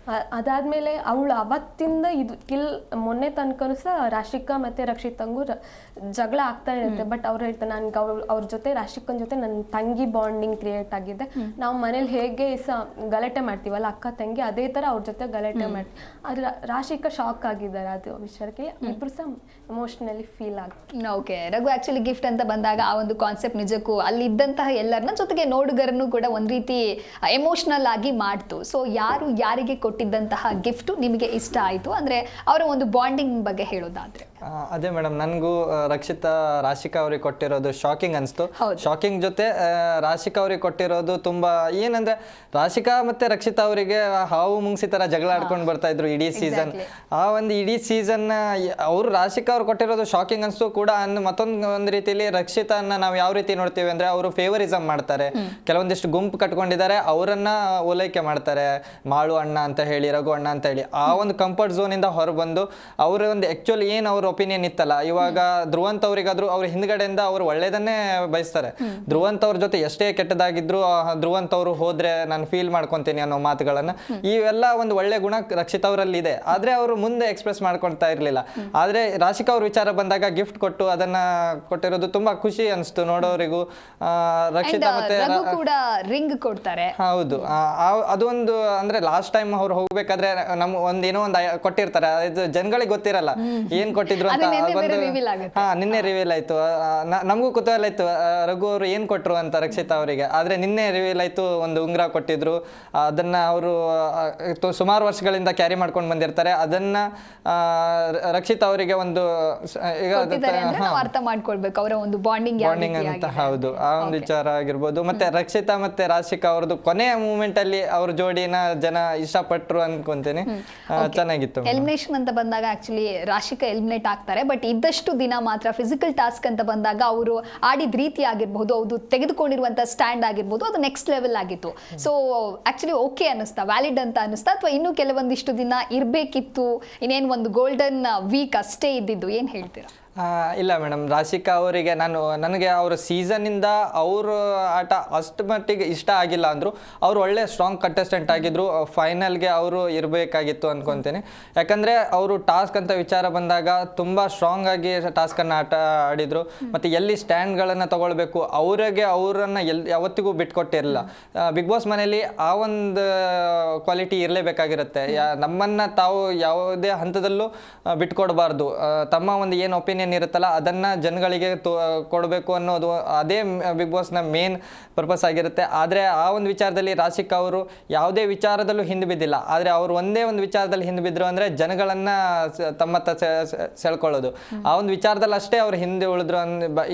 ಅದಾದಮೇಲೆ ಅವಳು ಅವತ್ತಿಂದ ಮೊನ್ನೆ ತನಕನೂ ಸಹ ರಾಶಿಕಾ ಮತ್ತು ರಕ್ಷಿತಂಗೂ ಜಗಳ ಆಗ್ತಾ ಇರುತ್ತೆ. ಬಟ್ ಅವ್ರು ಹೇಳ್ತಾರೆ, ನನಗೆ ಅವ್ರ ಜೊತೆ ರಾಶಿಕನ ಜೊತೆ ನನ್ನ ತಂಗಿ ಬಾಂಡಿಂಗ್ ಕ್ರಿಯೇಟ್ ಆಗಿದೆ. ನಾವು ಮನೇಲಿ ಹೇಗೆ ಸಹ ಗಲಾಟೆ ಮಾಡ್ತೀವಲ್ಲ ಅಕ್ಕ ತಂಗಿ, ಅದೇ ಥರ ಅವ್ರ ಜೊತೆ ಗಲಾಟೆ ಮಾಡ್ತೀವಿ. ಆದರೆ ರಾಶಿಕಾ ಶಾಕ್ ಆಗಿದ್ದಾರೆ ಅದು ವಿಷಯಕ್ಕೆ. ಇಬ್ಬರು ಸಹ ಎಮೋಷ್ನಲಿ ಫೀಲ್ ಆಗುತ್ತೆ. ಓಕೆ, ರಘು ಆಕ್ಚುಲಿ ಗಿಫ್ಟ್ ಅಂತ ಬಂದಾಗ ಆ ಒಂದು ಕಾನ್ಸೆಪ್ಟ್ ನಿಜಕ್ಕೂ ಅಲ್ಲಿ ಇದ್ದಂತಹ ಎಲ್ಲರನ್ನ ಜೊತೆಗೆ ನೋಡುಗರನ್ನು ಕೂಡ ಒಂದು ರೀತಿ ಎಮೋಷನಲ್ ಆಗಿ ಮಾಡ್ತು. ಸೊ ಯಾರಿಗೆ ಕೊಟ್ಟಿದ್ದಂತಹ ಗಿಫ್ಟ್ ನಿಮಗೆ ಇಷ್ಟ ಆಯಿತು ಅಂದರೆ ಅವರ ಒಂದು ಬಾಂಡಿಂಗ್ ಬಗ್ಗೆ ಹೇಳೋದಾದ್ರೆ? ಅದೇ ಮೇಡಮ್, ನನಗೂ ರಾಶಿಕಾ ಅವ್ರಿಗೆ ಕೊಟ್ಟಿರೋದು ಶಾಕಿಂಗ್ ಅನಿಸ್ತು. ಶಾಕಿಂಗ್ ಜೊತೆ ರಾಶಿಕಾ ಅವ್ರಿಗೆ ಕೊಟ್ಟಿರೋದು ತುಂಬ ಏನಂದ್ರೆ, ರಾಶಿಕಾ ಮತ್ತೆ ರಕ್ಷಿತಾ ಅವರಿಗೆ ಹಾವು ಮುಂಗ್ಸಿ ಥರ ಜಗಳ ಆಡ್ಕೊಂಡು ಬರ್ತಾ ಇದ್ರು ಇಡೀ ಸೀಸನ್. ಆ ಒಂದು ಇಡೀ ಸೀಸನ್ ಅವರು ರಾಶಿಕಾ ಅವ್ರು ಕೊಟ್ಟಿರೋದು ಶಾಕಿಂಗ್ ಅನಿಸ್ತು ಕೂಡ. ಒಂದು ರೀತಿಯಲ್ಲಿ ರಕ್ಷಿತಾನ ನಾವು ಯಾವ ರೀತಿ ನೋಡ್ತೀವಿ ಅಂದರೆ, ಅವರು ಫೇವರಿಸಮ್ ಮಾಡ್ತಾರೆ. ಕೆಲವೊಂದಿಷ್ಟು ಗುಂಪು ಕಟ್ಕೊಂಡಿದ್ದಾರೆ, ಅವರನ್ನ ಓಲೈಕೆ ಮಾಡ್ತಾರೆ, ಮಾಳು ಅಣ್ಣ ಅಂತ ಹೇಳಿ, ರಘು ಅಣ್ಣ ಅಂತ ಹೇಳಿ. ಆ ಒಂದು ಕಂಫರ್ಟ್ ಝೋನಿಂದ ಹೊರಬಂದು ಅವರ ಒಂದು ಆ್ಯಕ್ಚುಲಿ ಏನು ಅವ್ರ ಒಪಿನಿಯನ್ ಇತ್ತಲ್ಲ, ಇವಾಗ ಧ್ರುವಂತ್ ಅವರಿಗಾದ್ರು ಅವ್ರ ಹಿಂದ್ಗಡೆಯಿಂದ ಅವ್ರು ಒಳ್ಳೇದನ್ನೇ ಬಯಸ್ತಾರೆ. ಧ್ರುವಂತ್ ಅವ್ರ ಜೊತೆ ಎಷ್ಟೇ ಕೆಟ್ಟದಾಗಿದ್ರು ಧ್ರುವಂತ್ ಅವರು ಹೋದ್ರೆ ನಾನು ಫೀಲ್ ಮಾಡ್ಕೊತೀನಿ ಅನ್ನೋ ಮಾತುಗಳನ್ನ, ಇವೆಲ್ಲ ಒಂದು ಒಳ್ಳೆ ಗುಣ ರಕ್ಷಿತಾ ಅವರಲ್ಲಿ ಇದೆ. ಆದ್ರೆ ಅವರು ಮುಂದೆ ಎಕ್ಸ್ಪ್ರೆಸ್ ಮಾಡ್ಕೊಳ್ತಾ ಇರ್ಲಿಲ್ಲ. ಆದ್ರೆ ರಾಶಿಕಾ ಅವ್ರ ವಿಚಾರ ಬಂದಾಗ ಗಿಫ್ಟ್ ಕೊಟ್ಟು ಅದನ್ನ ಕೊಟ್ಟಿರೋದು ತುಂಬಾ ಖುಷಿ ಅನಿಸ್ತು ನೋಡೋರಿಗೂ. ರಕ್ಷಿತಾ ಮತ್ತೆ ರಿಂಗ್ ಕೊಡ್ತಾರೆ. ಹೌದು, ಅದೊಂದು ಅಂದ್ರೆ ಲಾಸ್ಟ್ ಟೈಮ್ ಅವ್ರು ಹೋಗ್ಬೇಕಾದ್ರೆ ಒಂದೇನೋ ಒಂದು ಕೊಟ್ಟಿರ್ತಾರೆ, ಇದು ಜನಗಳಿಗೆ ಗೊತ್ತಿರಲ್ಲ ಏನ್ ಕೊಟ್ಟಿದ್ರು ಅಂತ. ನಿನ್ನೆ ರಿವೀಲ್ ಆಯ್ತು. ನಮಗೂ ಕುತೂಹಲ ಇತ್ತು ರಘು ಅವರು ಏನ್ ಕೊಟ್ರು ಅಂತ ರಕ್ಷಿತಾ ಅವರಿಗೆ. ಆದ್ರೆ ನಿನ್ನೆ ರಿವೀಲ್ ಆಯ್ತು, ಒಂದು ಉಂಗುರ ಕೊಟ್ಟಿದ್ರು. ಅದನ್ನ ಅವರು ಸುಮಾರು ವರ್ಷಗಳಿಂದ ಕ್ಯಾರಿ ಮಾಡ್ಕೊಂಡು ಬಂದಿರ್ತಾರೆ. ಅದನ್ನ ರಕ್ಷಿತಾ ಅವರಿಗೆ ಒಂದು ಅರ್ಥ ಮಾಡ್ಕೊಳ್ಬೇಕು ಅವರ ಒಂದು ಬಾಂಡಿಂಗ್ ಅಂತ. ಹೌದು, ಆ ಒಂದು ವಿಚಾರ ಆಗಿರ್ಬೋದು. ಮತ್ತೆ ರಕ್ಷಿತಾ ಮತ್ತೆ ರಾಶಿಕಾ ಅವ್ರದ್ದು ಕೊನೆಯ ಮೂಮೆಂಟ್ ಅಲ್ಲಿ ಅವ್ರ ಜೋಡಿನ ಜನ ಇಷ್ಟಪಟ್ರು ಅನ್ಕೊಂತೇನೆ. ಚೆನ್ನಾಗಿತ್ತು. ಎಲಿಮಿನೇಷನ್ ಅಂತ ಬಂದಾಗ ಆಕ್ಚುಲಿ ರಾಶಿಕಾ ಎಲಿಮಿನೇಟ್ ಆಗ್ತಾರೆ. ಬಟ್ ಇದ್ದಷ್ಟು ದಿನ ಮಾತ್ರ ಫಿಸಿಕಲ್ ಟಾಸ್ಕ್ ಅಂತ ಬಂದಾಗ ಅವರು ಆಡಿದ ರೀತಿ ಆಗಿರ್ಬಹುದು, ಅವರು ತೆಗೆದುಕೊಂಡಿರುವಂತಹ ಸ್ಟ್ಯಾಂಡ್ ಆಗಿರ್ಬೋದು, ಅದು ನೆಕ್ಸ್ಟ್ ಲೆವೆಲ್ ಆಗಿತ್ತು. ಸೊ ಆಕ್ಚುಲಿ ಓಕೆ ಅನ್ನಿಸ್ತಾ, ವ್ಯಾಲಿಡ್ ಅಂತ ಅನ್ನಿಸ್ತಾ, ಅಥವಾ ಇನ್ನೂ ಕೆಲವೊಂದಿಷ್ಟು ದಿನ ಇರಬೇಕಿತ್ತು, ಇನ್ನೇನು ಒಂದು ಗೋಲ್ಡನ್ ವೀಕ್ ಅಷ್ಟೇ ಇದ್ದಿದ್ದು, ಏನು ಹೇಳ್ತೀರಾ? ಇಲ್ಲ ಮೇಡಮ್, ರಾಶಿಕಾ ಅವರಿಗೆ ನನಗೆ ಅವರ ಸೀಸನ್ನಿಂದ ಅವ್ರ ಆಟ ಅಷ್ಟು ಮಟ್ಟಿಗೆ ಇಷ್ಟ ಆಗಿಲ್ಲ ಅಂದರು. ಅವರು ಒಳ್ಳೆ ಸ್ಟ್ರಾಂಗ್ ಕಂಟೆಸ್ಟೆಂಟ್ ಆಗಿದ್ದರು. ಫೈನಲ್ಗೆ ಅವರು ಇರಬೇಕಾಗಿತ್ತು ಅಂದ್ಕೊತೀನಿ. ಯಾಕಂದರೆ ಅವರು ಟಾಸ್ಕ್ ಅಂತ ವಿಚಾರ ಬಂದಾಗ ತುಂಬ ಸ್ಟ್ರಾಂಗ್ ಆಗಿ ಟಾಸ್ಕನ್ನು ಆಡಿದರು. ಮತ್ತು ಎಲ್ಲಿ ಸ್ಟ್ಯಾಂಡ್ಗಳನ್ನು ತಗೊಳ್ಬೇಕು ಅವರನ್ನು ಯಾವತ್ತಿಗೂ ಬಿಟ್ಕೊಟ್ಟಿರಲಿಲ್ಲ. ಬಿಗ್ ಬಾಸ್ ಮನೆಯಲ್ಲಿ ಆ ಒಂದು ಕ್ವಾಲಿಟಿ ಇರಲೇಬೇಕಾಗಿರುತ್ತೆ. ನಮ್ಮನ್ನು ತಾವು ಯಾವುದೇ ಹಂತದಲ್ಲೂ ಬಿಟ್ಕೊಡ್ಬಾರ್ದು. ತಮ್ಮ ಒಂದು ಏನು ಒಪಿನಿಯನ್ ಒಪಿನಿಯನ್ ಇರುತ್ತಲ್ಲ ಅದನ್ನು ಜನಗಳಿಗೆ ಕೊಡಬೇಕು ಅನ್ನೋದು ಅದೇ ಬಿಗ್ ಬಾಸ್ನ ಮೇನ್ ಪರ್ಪಸ್ ಆಗಿರುತ್ತೆ. ಆದರೆ ಆ ಒಂದು ವಿಚಾರದಲ್ಲಿ ರಾಶಿಕಾ ಅವರು ಯಾವುದೇ ವಿಚಾರದಲ್ಲೂ ಹಿಂದೆ ಬಿದ್ದಿಲ್ಲ. ಆದರೆ ಅವರು ಒಂದೇ ಒಂದು ವಿಚಾರದಲ್ಲಿ ಹಿಂದೆ ಬಿದ್ದರು ಅಂದರೆ ಜನಗಳನ್ನು ತಮ್ಮತ್ತ ಸೆಳ್ಕೊಳ್ಳೋದು. ಆ ಒಂದು ವಿಚಾರದಲ್ಲಿ ಅಷ್ಟೇ ಅವ್ರು ಹಿಂದೆ ಉಳಿದ್ರು.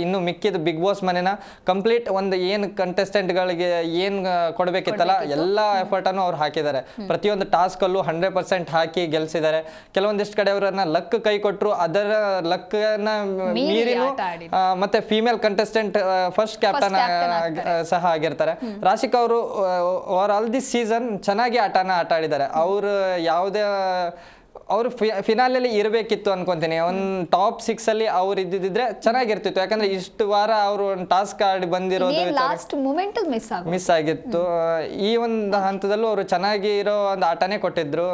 ಇನ್ನು ಮಿಕ್ಕಿದ ಬಿಗ್ ಬಾಸ್ ಮನೆನ ಕಂಪ್ಲೀಟ್ ಒಂದು ಏನು ಕಂಟೆಸ್ಟೆಂಟ್ಗಳಿಗೆ ಏನು ಕೊಡಬೇಕಿತ್ತಲ್ಲ ಎಲ್ಲ ಎಫರ್ಟನ್ನು ಅವ್ರು ಹಾಕಿದ್ದಾರೆ. ಪ್ರತಿಯೊಂದು ಟಾಸ್ಕಲ್ಲೂ 100% ಹಾಕಿ ಗೆಲ್ಸಿದ್ದಾರೆ. ಕೆಲವೊಂದಿಷ್ಟು ಕಡೆ ಅವರನ್ನ ಲಕ್ ಕೈ ಕೊಟ್ಟರು, ಅದರ ಲಕ್ಕನ್ನ ಮೀರಿನು ಮತ್ತೆ ಫೀಮೇಲ್ ಕಂಟೆಸ್ಟೆಂಟ್ ಫಸ್ಟ್ ಕ್ಯಾಪ್ಟನ್ ಸಹ ಆಗಿರ್ತಾರೆ. ರಾಶಿಕಾ ಅವರು ಓವರ್ ಆಲ್ ದಿಸ್ ಸೀಸನ್ ಚೆನ್ನಾಗಿ ಆಟ ಆಡಿದ್ದಾರೆ. ಅವರು ಯಾವುದೇ ಅವರು ಫಿನಾಲಲ್ಲಿ ಇರಬೇಕಿತ್ತು ಅನ್ಕೊಂತೀನಿ. ಒಂದು ಟಾಪ್ 6 ಅಲ್ಲಿ ಅವ್ರು ಇದ್ದಿದ್ರೆ ಚೆನ್ನಾಗಿರ್ತಿತ್ತು. ಯಾಕಂದ್ರೆ ಇಷ್ಟು ವಾರ ಅವರು ಒಂದು ಟಾಸ್ಕ್ ಆಡಿ ಬಂದಿರೋದು ಮಿಸ್ ಆಗಿತ್ತು. ಈ ಒಂದು ಹಂತದಲ್ಲೂ ಅವರು ಚೆನ್ನಾಗಿರೋ ಒಂದು ಆಟನೇ ಕೊಟ್ಟಿದ್ರು.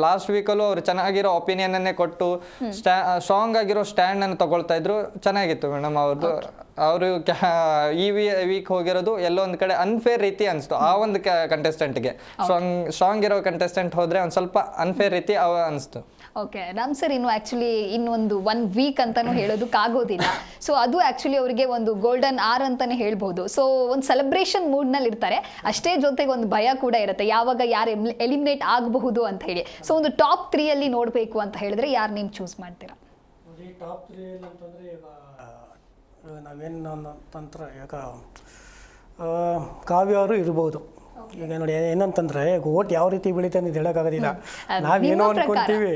ಲಾಸ್ಟ್ ವೀಕಲ್ಲೂ ಅವರು ಚೆನ್ನಾಗಿರೋ ಒಪಿನಿಯನ್ ಅನ್ನೇ ಕೊಟ್ಟು ಸ್ಟ್ರಾಂಗ್ ಆಗಿರೋ ಸ್ಟ್ಯಾಂಡ್ ಅನ್ನು ತಗೊಳ್ತಾ ಇದ್ರು. ಚೆನ್ನಾಗಿತ್ತು ಮೇಡಮ್ ಅವ್ರದ್ದು. ಅವರು ಈ ವೀಕ್ ಹೋಗಿರೋದು ಎಲ್ಲೋ ಒಂದು ಕಡೆ ಅನ್ಫೇರ್ ರೀತಿ ಅನಿಸ್ತು ಆ ಒಂದು ಕಂಟೆಸ್ಟೆಂಟ್ಗೆ. ಸ್ಟ್ರಾಂಗ್ ಇರೋ ಕಂಟೆಸ್ಟೆಂಟ್ ಹೋದ್ರೆ ಒಂದು ಸ್ವಲ್ಪ ಅನ್ಫೇರ್ ರೀತಿ ಅನಿಸ್ತು. ಓಕೆ ರಾಮ್ ಸರ್, ಇನ್ನು ಆ್ಯಕ್ಚುಲಿ ಇನ್ನೊಂದು 1 ವೀಕ್ ಅಂತಾನು ಹೇಳೋದಕ್ಕಾಗೋದಿಲ್ಲ. ಸೊ ಅದು ಆ್ಯಕ್ಚುಲಿ ಅವರಿಗೆ ಒಂದು ಗೋಲ್ಡನ್ ಆರ್ ಅಂತಾನೆ ಹೇಳ್ಬೋದು. ಸೊ ಒಂದು ಸೆಲೆಬ್ರೇಷನ್ ಮೂಡ್ನಲ್ಲಿ ಇರ್ತಾರೆ, ಅಷ್ಟೇ ಜೊತೆಗೆ ಒಂದು ಭಯ ಕೂಡ ಇರುತ್ತೆ ಯಾವಾಗ ಯಾರು ಎಲಿಮಿನೇಟ್ ಆಗಬಹುದು ಅಂತ ಹೇಳಿ. ಸೊ ಒಂದು ಟಾಪ್ 3 ಅಲ್ಲಿ ನೋಡಬೇಕು ಅಂತ ಹೇಳಿದ್ರೆ ಯಾರು ನೀವು ಚೂಸ್ ಮಾಡ್ತೀರಾ? ಟಾಪ್ 3 ಅಂತಂದರೆ ಈಗ ನಾವೇನು ತಂತ್ರ ಈಗ ಕಾವ್ಯ ಅವರು ಇರ್ಬೋದು. ಈಗ ನೋಡಿ ಏನಂತಂದ್ರೆ ಓಟ್ ಯಾವ ರೀತಿ ಬೀಳುತ್ತೆ ಅಂತ ಹೇಳೋಕ್ಕಾಗೋದಿಲ್ಲ. ನಾವೇನೋ ಅನ್ಕೊಂತೀವಿ,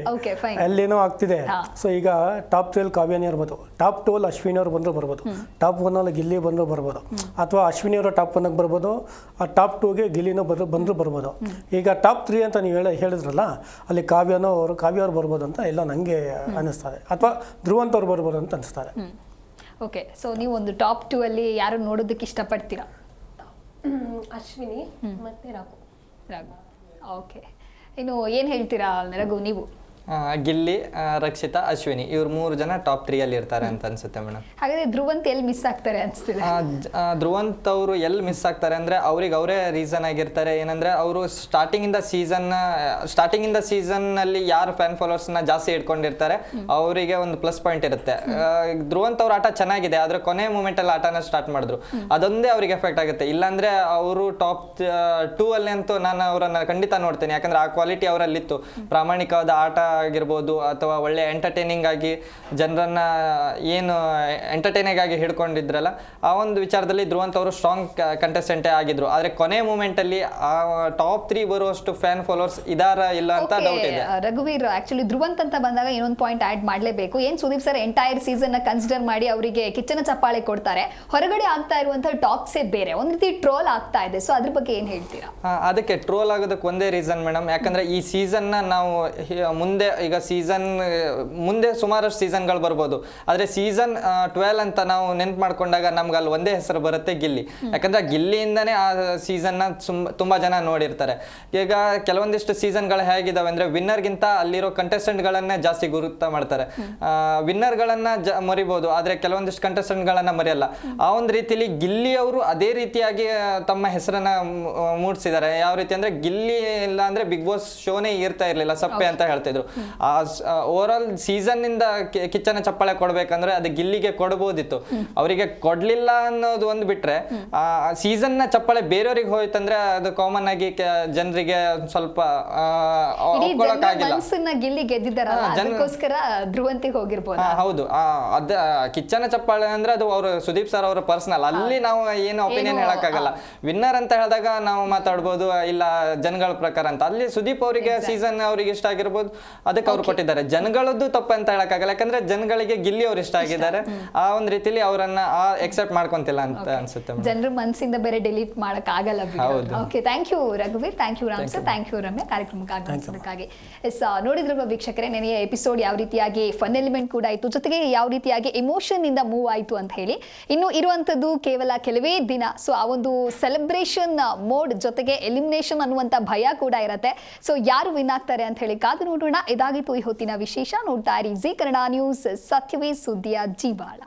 ಅಲ್ಲೇನೋ ಆಗ್ತಿದೆ. ಸೊ ಈಗ ಟಾಪ್ 3 ಕಾವ್ಯನೇ ಇರ್ಬೋದು, ಟಾಪ್ 2 ಅಲ್ಲಿ ಅಶ್ವಿನಿ ಅವರು ಬಂದರೂ ಬರ್ಬೋದು, ಟಾಪ್ 1 ಅಲ್ಲಿ ಗಿಲ್ಲಿ ಬಂದರೂ ಬರ್ಬೋದು, ಅಥವಾ ಅಶ್ವಿನಿ ಅವರು ಟಾಪ್ 1 ಬರ್ಬೋದು, ಆ ಟಾಪ್ 2ಗೆ ಗಿಲ್ಲಿನೂ ಬಂದರೂ ಬರ್ಬೋದು. ಈಗ ಟಾಪ್ 3 ಅಂತ ನೀವು ಹೇಳಿದ್ರಲ್ಲ, ಅಲ್ಲಿ ಕಾವ್ಯ ಅವ್ರು ಬರ್ಬೋದು ಅಂತ ಎಲ್ಲ ನನಗೆ ಅನ್ನಿಸ್ತದೆ, ಅಥವಾ ಧ್ರುವಂತ್ ಅವ್ರು ಬರ್ಬೋದು ಅಂತ ಅನಿಸ್ತದೆ. ಓಕೆ, ಸೊ ನೀವು ಒಂದು ಟಾಪ್ 2 ಅಲ್ಲಿ ಯಾರು ನೋಡೋದಕ್ಕೆ ಇಷ್ಟಪಡ್ತೀರಾ? ಅಶ್ವಿನಿ ಮತ್ತೆ ರಘು. ಓಕೆ, ಇನ್ನು ಏನು ಹೇಳ್ತೀರಾ ರಘು ನೀವು? ಗಿಲ್ಲಿ, ರಕ್ಷಿತಾ, ಅಶ್ವಿನಿ ಇವ್ರು 3 ಜನ ಟಾಪ್ 3 ಅಲ್ಲಿ ಇರ್ತಾರೆ ಅಂತ ಅನ್ಸುತ್ತೆ ಮೇಡಮ್. ಹಾಗಾದ್ರೆ ಧ್ರುವಂತ್ ಎಲ್ಲಿ ಮಿಸ್ ಆಗ್ತಾರೆ ಅನ್ಸ್ತಿದೆ? ಧ್ರುವಂತ್ ಅವರು ಎಲ್ಲಿ ಮಿಸ್ ಆಗ್ತಾರೆ ಅಂದ್ರೆ ಅವ್ರಿಗೆ ಅವರೇ ರೀಸನ್ ಆಗಿರ್ತಾರೆ. ಏನಂದ್ರೆ ಅವರು ಸ್ಟಾರ್ಟಿಂಗ್ ಇಂದ ಸೀಸನ್ ಅಲ್ಲಿ ಯಾರು ಫ್ಯಾನ್ ಫಾಲೋವರ್ಸ್ ನ ಜಾಸ್ತಿ ಇಟ್ಕೊಂಡಿರ್ತಾರೆ ಅವರಿಗೆ ಒಂದು ಪ್ಲಸ್ ಪಾಯಿಂಟ್ ಇರುತ್ತೆ. ಧ್ರುವಂತ್ ಅವ್ರ ಆಟ ಚೆನ್ನಾಗಿದೆ, ಆದ್ರೆ ಕೊನೆ ಮೂಮೆಂಟ್ ಅಲ್ಲಿ ಆಟನ ಸ್ಟಾರ್ಟ್ ಮಾಡಿದ್ರು, ಅದೊಂದೇ ಅವ್ರಿಗೆ ಎಫೆಕ್ಟ್ ಆಗುತ್ತೆ. ಇಲ್ಲಾಂದ್ರೆ ಅವರು ಟಾಪ್ 2 ಅಲ್ಲಿ ಅಂತೂ ನಾನು ಅವರನ್ನ ಖಂಡಿತ ನೋಡ್ತೇನೆ. ಯಾಕಂದ್ರೆ ಆ ಕ್ವಾಲಿಟಿ ಅವರಲ್ಲಿತ್ತು. ಪ್ರಾಮಾಣಿಕವಾದ ಆಟ ಆಗಿರ್ಬೋದು, ಅಥವಾ ಒಳ್ಳೆ ಎಂಟರ್ಟೈನಿಂಗ್ ಆಗಿ ಜನರನ್ನ ಏನು ಎಂಟರ್ಟೈನಿಂಗ್ ಆಗಿ ಹಿಡ್ಕೊಂಡಿದ್ರಲ್ಲ, ಆ ಒಂದು ವಿಚಾರದಲ್ಲಿ ಧ್ರುವಂತ್ ಅವರು ಸ್ಟ್ರಾಂಗ್ ಕಂಟೆಸ್ಟೆಂಟೇ ಆಗಿದ್ರು. ಆದ್ರೆ ಕೊನೆ ಮೂಮೆಂಟ್ ಅಲ್ಲಿ ಆ ಟಾಪ್ 3 ಬರುವಷ್ಟು ಫ್ಯಾನ್ ಫಾಲೋವರ್ಸ್ ಇದಾರ ಇಲ್ಲ ಅಂತ ಡೌಟ್ ಇದೆ. ರಘುವೀರ್, ಆಕ್ಚುಲಿ ಧ್ರುವಂತ್ ಅಂತ ಬಂದಾಗ ಇನ್ನೊಂದು ಪಾಯಿಂಟ್ ಆಡ್ ಮಾಡಲೇಬೇಕು. ಏನ್ ಸುದೀಪ್ ಸರ್ ಎಂಟೈರ್ ಸೀಸನ್ ನ ಕನ್ಸಿಡರ್ ಮಾಡಿ ಅವರಿಗೆ ಕಿಚ್ಚನ ಚಪ್ಪಾಳೆ ಕೊಡ್ತಾರೆ, ಹೊರಗಡೆ ಆಗ್ತಾ ಇರುವಂತಹ ಟಾಕ್ಸೇ ಬೇರೆ, ಒಂದ್ ರೀತಿ ಟ್ರೋಲ್ ಆಗ್ತಾ ಇದೆ. ಸೊ ಅದ್ರ ಬಗ್ಗೆ ಏನ್ ಹೇಳ್ತೀರಾ? ಅದಕ್ಕೆ ಟ್ರೋಲ್ ಆಗೋದಕ್ಕೆ ಒಂದೇ ರೀಸನ್ ಮೇಡಮ್. ಯಾಕಂದ್ರೆ ಈ ಸೀಸನ್ ನ ನಾವು ಮುಂದೆ ಈಗ ಸೀಸನ್ ಮುಂದೆ ಸುಮಾರಷ್ಟು ಸೀಸನ್ಗಳು ಬರ್ಬೋದು, ಆದರೆ ಸೀಸನ್ 12 ಅಂತ ನಾವು ನೆನ್ಪು ಮಾಡ್ಕೊಂಡಾಗ ನಮ್ಗೆ ಅಲ್ಲಿ ಒಂದೇ ಹೆಸರು ಬರುತ್ತೆ, ಗಿಲ್ಲಿ. ಯಾಕಂದ್ರೆ ಗಿಲ್ಲಿಯಿಂದನೇ ಆ ಸೀಸನ್ನ ತುಂಬಾ ಜನ ನೋಡಿರ್ತಾರೆ. ಈಗ ಕೆಲವೊಂದಿಷ್ಟು ಸೀಸನ್ಗಳು ಹೇಗಿದಾವೆ ಅಂದ್ರೆ ವಿನ್ನರ್ಗಿಂತ ಅಲ್ಲಿರೋ ಕಂಟೆಸ್ಟೆಂಟ್ಗಳನ್ನೇ ಜಾಸ್ತಿ ಗುರುತ ಮಾಡ್ತಾರೆ. ವಿನ್ನರ್ಗಳನ್ನ ಮರಿಬೋದು, ಆದ್ರೆ ಕೆಲವೊಂದಿಷ್ಟು ಕಂಟೆಸ್ಟೆಂಟ್ಗಳನ್ನ ಮರೆಯಲ್ಲ. ಆ ಒಂದು ರೀತಿಯಲ್ಲಿ ಗಿಲ್ಲಿ ಅವರು ಅದೇ ರೀತಿಯಾಗಿ ತಮ್ಮ ಹೆಸರನ್ನ ಮೂಡಿಸಿದ್ದಾರೆ. ಯಾವ ರೀತಿ ಅಂದ್ರೆ ಗಿಲ್ಲಿ ಇಲ್ಲ ಅಂದ್ರೆ ಬಿಗ್ ಬಾಸ್ ಶೋನೇ ಇರ್ತಾ ಇರ್ಲಿಲ್ಲ, ಸಪ್ಪೆ ಅಂತ ಹೇಳ್ತಿದ್ರು. ಓವರ್ ಆಲ್ ಸೀಸನ್ ಇಂದ ಕಿಚ್ಚನ ಚಪ್ಪಾಳೆ ಕೊಡ್ಬೇಕಂದ್ರೆ ಅದು ಗಿಲ್ಲಿಗೆ ಕೊಡ್ಬೋದಿತ್ತು, ಅವರಿಗೆ ಕೊಡ್ಲಿಲ್ಲ ಅನ್ನೋದು ಒಂದು ಬಿಟ್ರೆ ಸೀಸನ್ ನ ಚಪ್ಪಾಳೆ ಬೇರೆಯವ್ರಿಗೆ ಹೋಯ್ತಂದ್ರೆ ಅದು ಕಾಮನ್ ಆಗಿ ಜನರಿಗೆ ಸ್ವಲ್ಪ ಗಿಲ್ಲಿ ಗೆದ್ದಿದ್ದಾರಲ್ಲ, ಅದಕ್ಕೋಸ್ಕರ ಧ್ರುವಂತಿಗೆ ಹೋಗಿರ್ಬೋದು. ಹೌದು, ಅದ ಕಿಚ್ಚನ ಚಪ್ಪಾಳೆ ಅಂದ್ರೆ ಅದು ಅವರು ಸುದೀಪ್ ಸರ್ ಅವರ ಪರ್ಸನಲ್, ಅಲ್ಲಿ ನಾವು ಏನು ಒಪಿನಿಯನ್ ಹೇಳಕ್ಕಾಗಲ್ಲ. ವಿನ್ನರ್ ಅಂತ ಹೇಳಿದಾಗ ನಾವು ಮಾತಾಡ್ಬೋದು, ಇಲ್ಲ ಜನಗಳ ಪ್ರಕಾರ ಅಂತ. ಅಲ್ಲಿ ಸುದೀಪ್ ಅವರಿಗೆ ಸೀಸನ್ ಅವ್ರಿಗೆ ಇಷ್ಟ ಆಗಿರ್ಬೋದು, ಅದಕ್ಕೆ ಅವ್ರು ಕೊಟ್ಟಿದ್ದಾರೆ. ಜನಗಳದ್ದು ತಪ್ಪು ಅಂತ ಹೇಳಕ್ಕಾಗಲ್ಲ, ಯಾಕಂದ್ರೆ ಜನಗಳಿಗೆ ಗಿಲ್ಲಿ ಅವ್ರು ಇಷ್ಟ ಆಗಿದ್ದಾರೆ. ಆ ಒಂದು ರೀತಿಯಲ್ಲಿ ಅವರನ್ನ ಎಕ್ಸೆಪ್ಟ್ ಮಾಡ್ಕೊಂತಿಲ್ಲ ಅಂತ ಅನ್ಸುತ್ತೆ. ಜನರ ಮನಸ್ಸಿಂದ ಬೇರೆ ಡಿಲೀಟ್ ಮಾಡಕ್ ಆಗಲ್ಲ. ಓಕೆ, ಥ್ಯಾಂಕ್ ಯು ರಘುವೀರ್, thank you Ram sir, thank you Ramya ಕಾರ್ಯಕ್ರಮಕ್ಕೆ ಆಗಮಿಸೋದಕ್ಕಾಗಿ. ನೋಡಿದ್ರಲ್ವ ವೀಕ್ಷಕರೇ, ನೆನೆಯ ಎಪಿಸೋಡ್ ಯಾವ ರೀತಿಯಾಗಿ ಫನ್ ಎಲಿಮೆಂಟ್ ಕೂಡ ಆಯಿತು, ಜೊತೆಗೆ ಯಾವ ರೀತಿಯಾಗಿ ಎಮೋಷನ್ ಇಂದ ಮೂವ್ ಆಯಿತು ಅಂತ ಹೇಳಿ. ಇನ್ನು ಇರುವಂತದ್ದು ಕೇವಲ ಕೆಲವೇ ದಿನ. ಸೊ ಆ ಒಂದು ಸೆಲೆಬ್ರೇಷನ್ ಮೋಡ್ ಜೊತೆಗೆ ಎಲಿಮಿನೇಷನ್ ಅನ್ನುವಂತ ಭಯ ಕೂಡ ಇರುತ್ತೆ. ಸೊ ಯಾರು ವಿನ್ ಆಗ್ತಾರೆ ಅಂತ ಹೇಳಿ ಕಾದು ನೋಡೋಣ. ಇದಾಗಿತ್ತು ಈ ಹೊತ್ತಿನ ವಿಶೇಷ. ನೋಡ್ತಾ ಇರಿ ಜೀ ಕನ್ನಡ ನ್ಯೂಸ್, ಸತ್ಯವೇ ಸುದ್ದಿಯ ಜೀವಾಳ.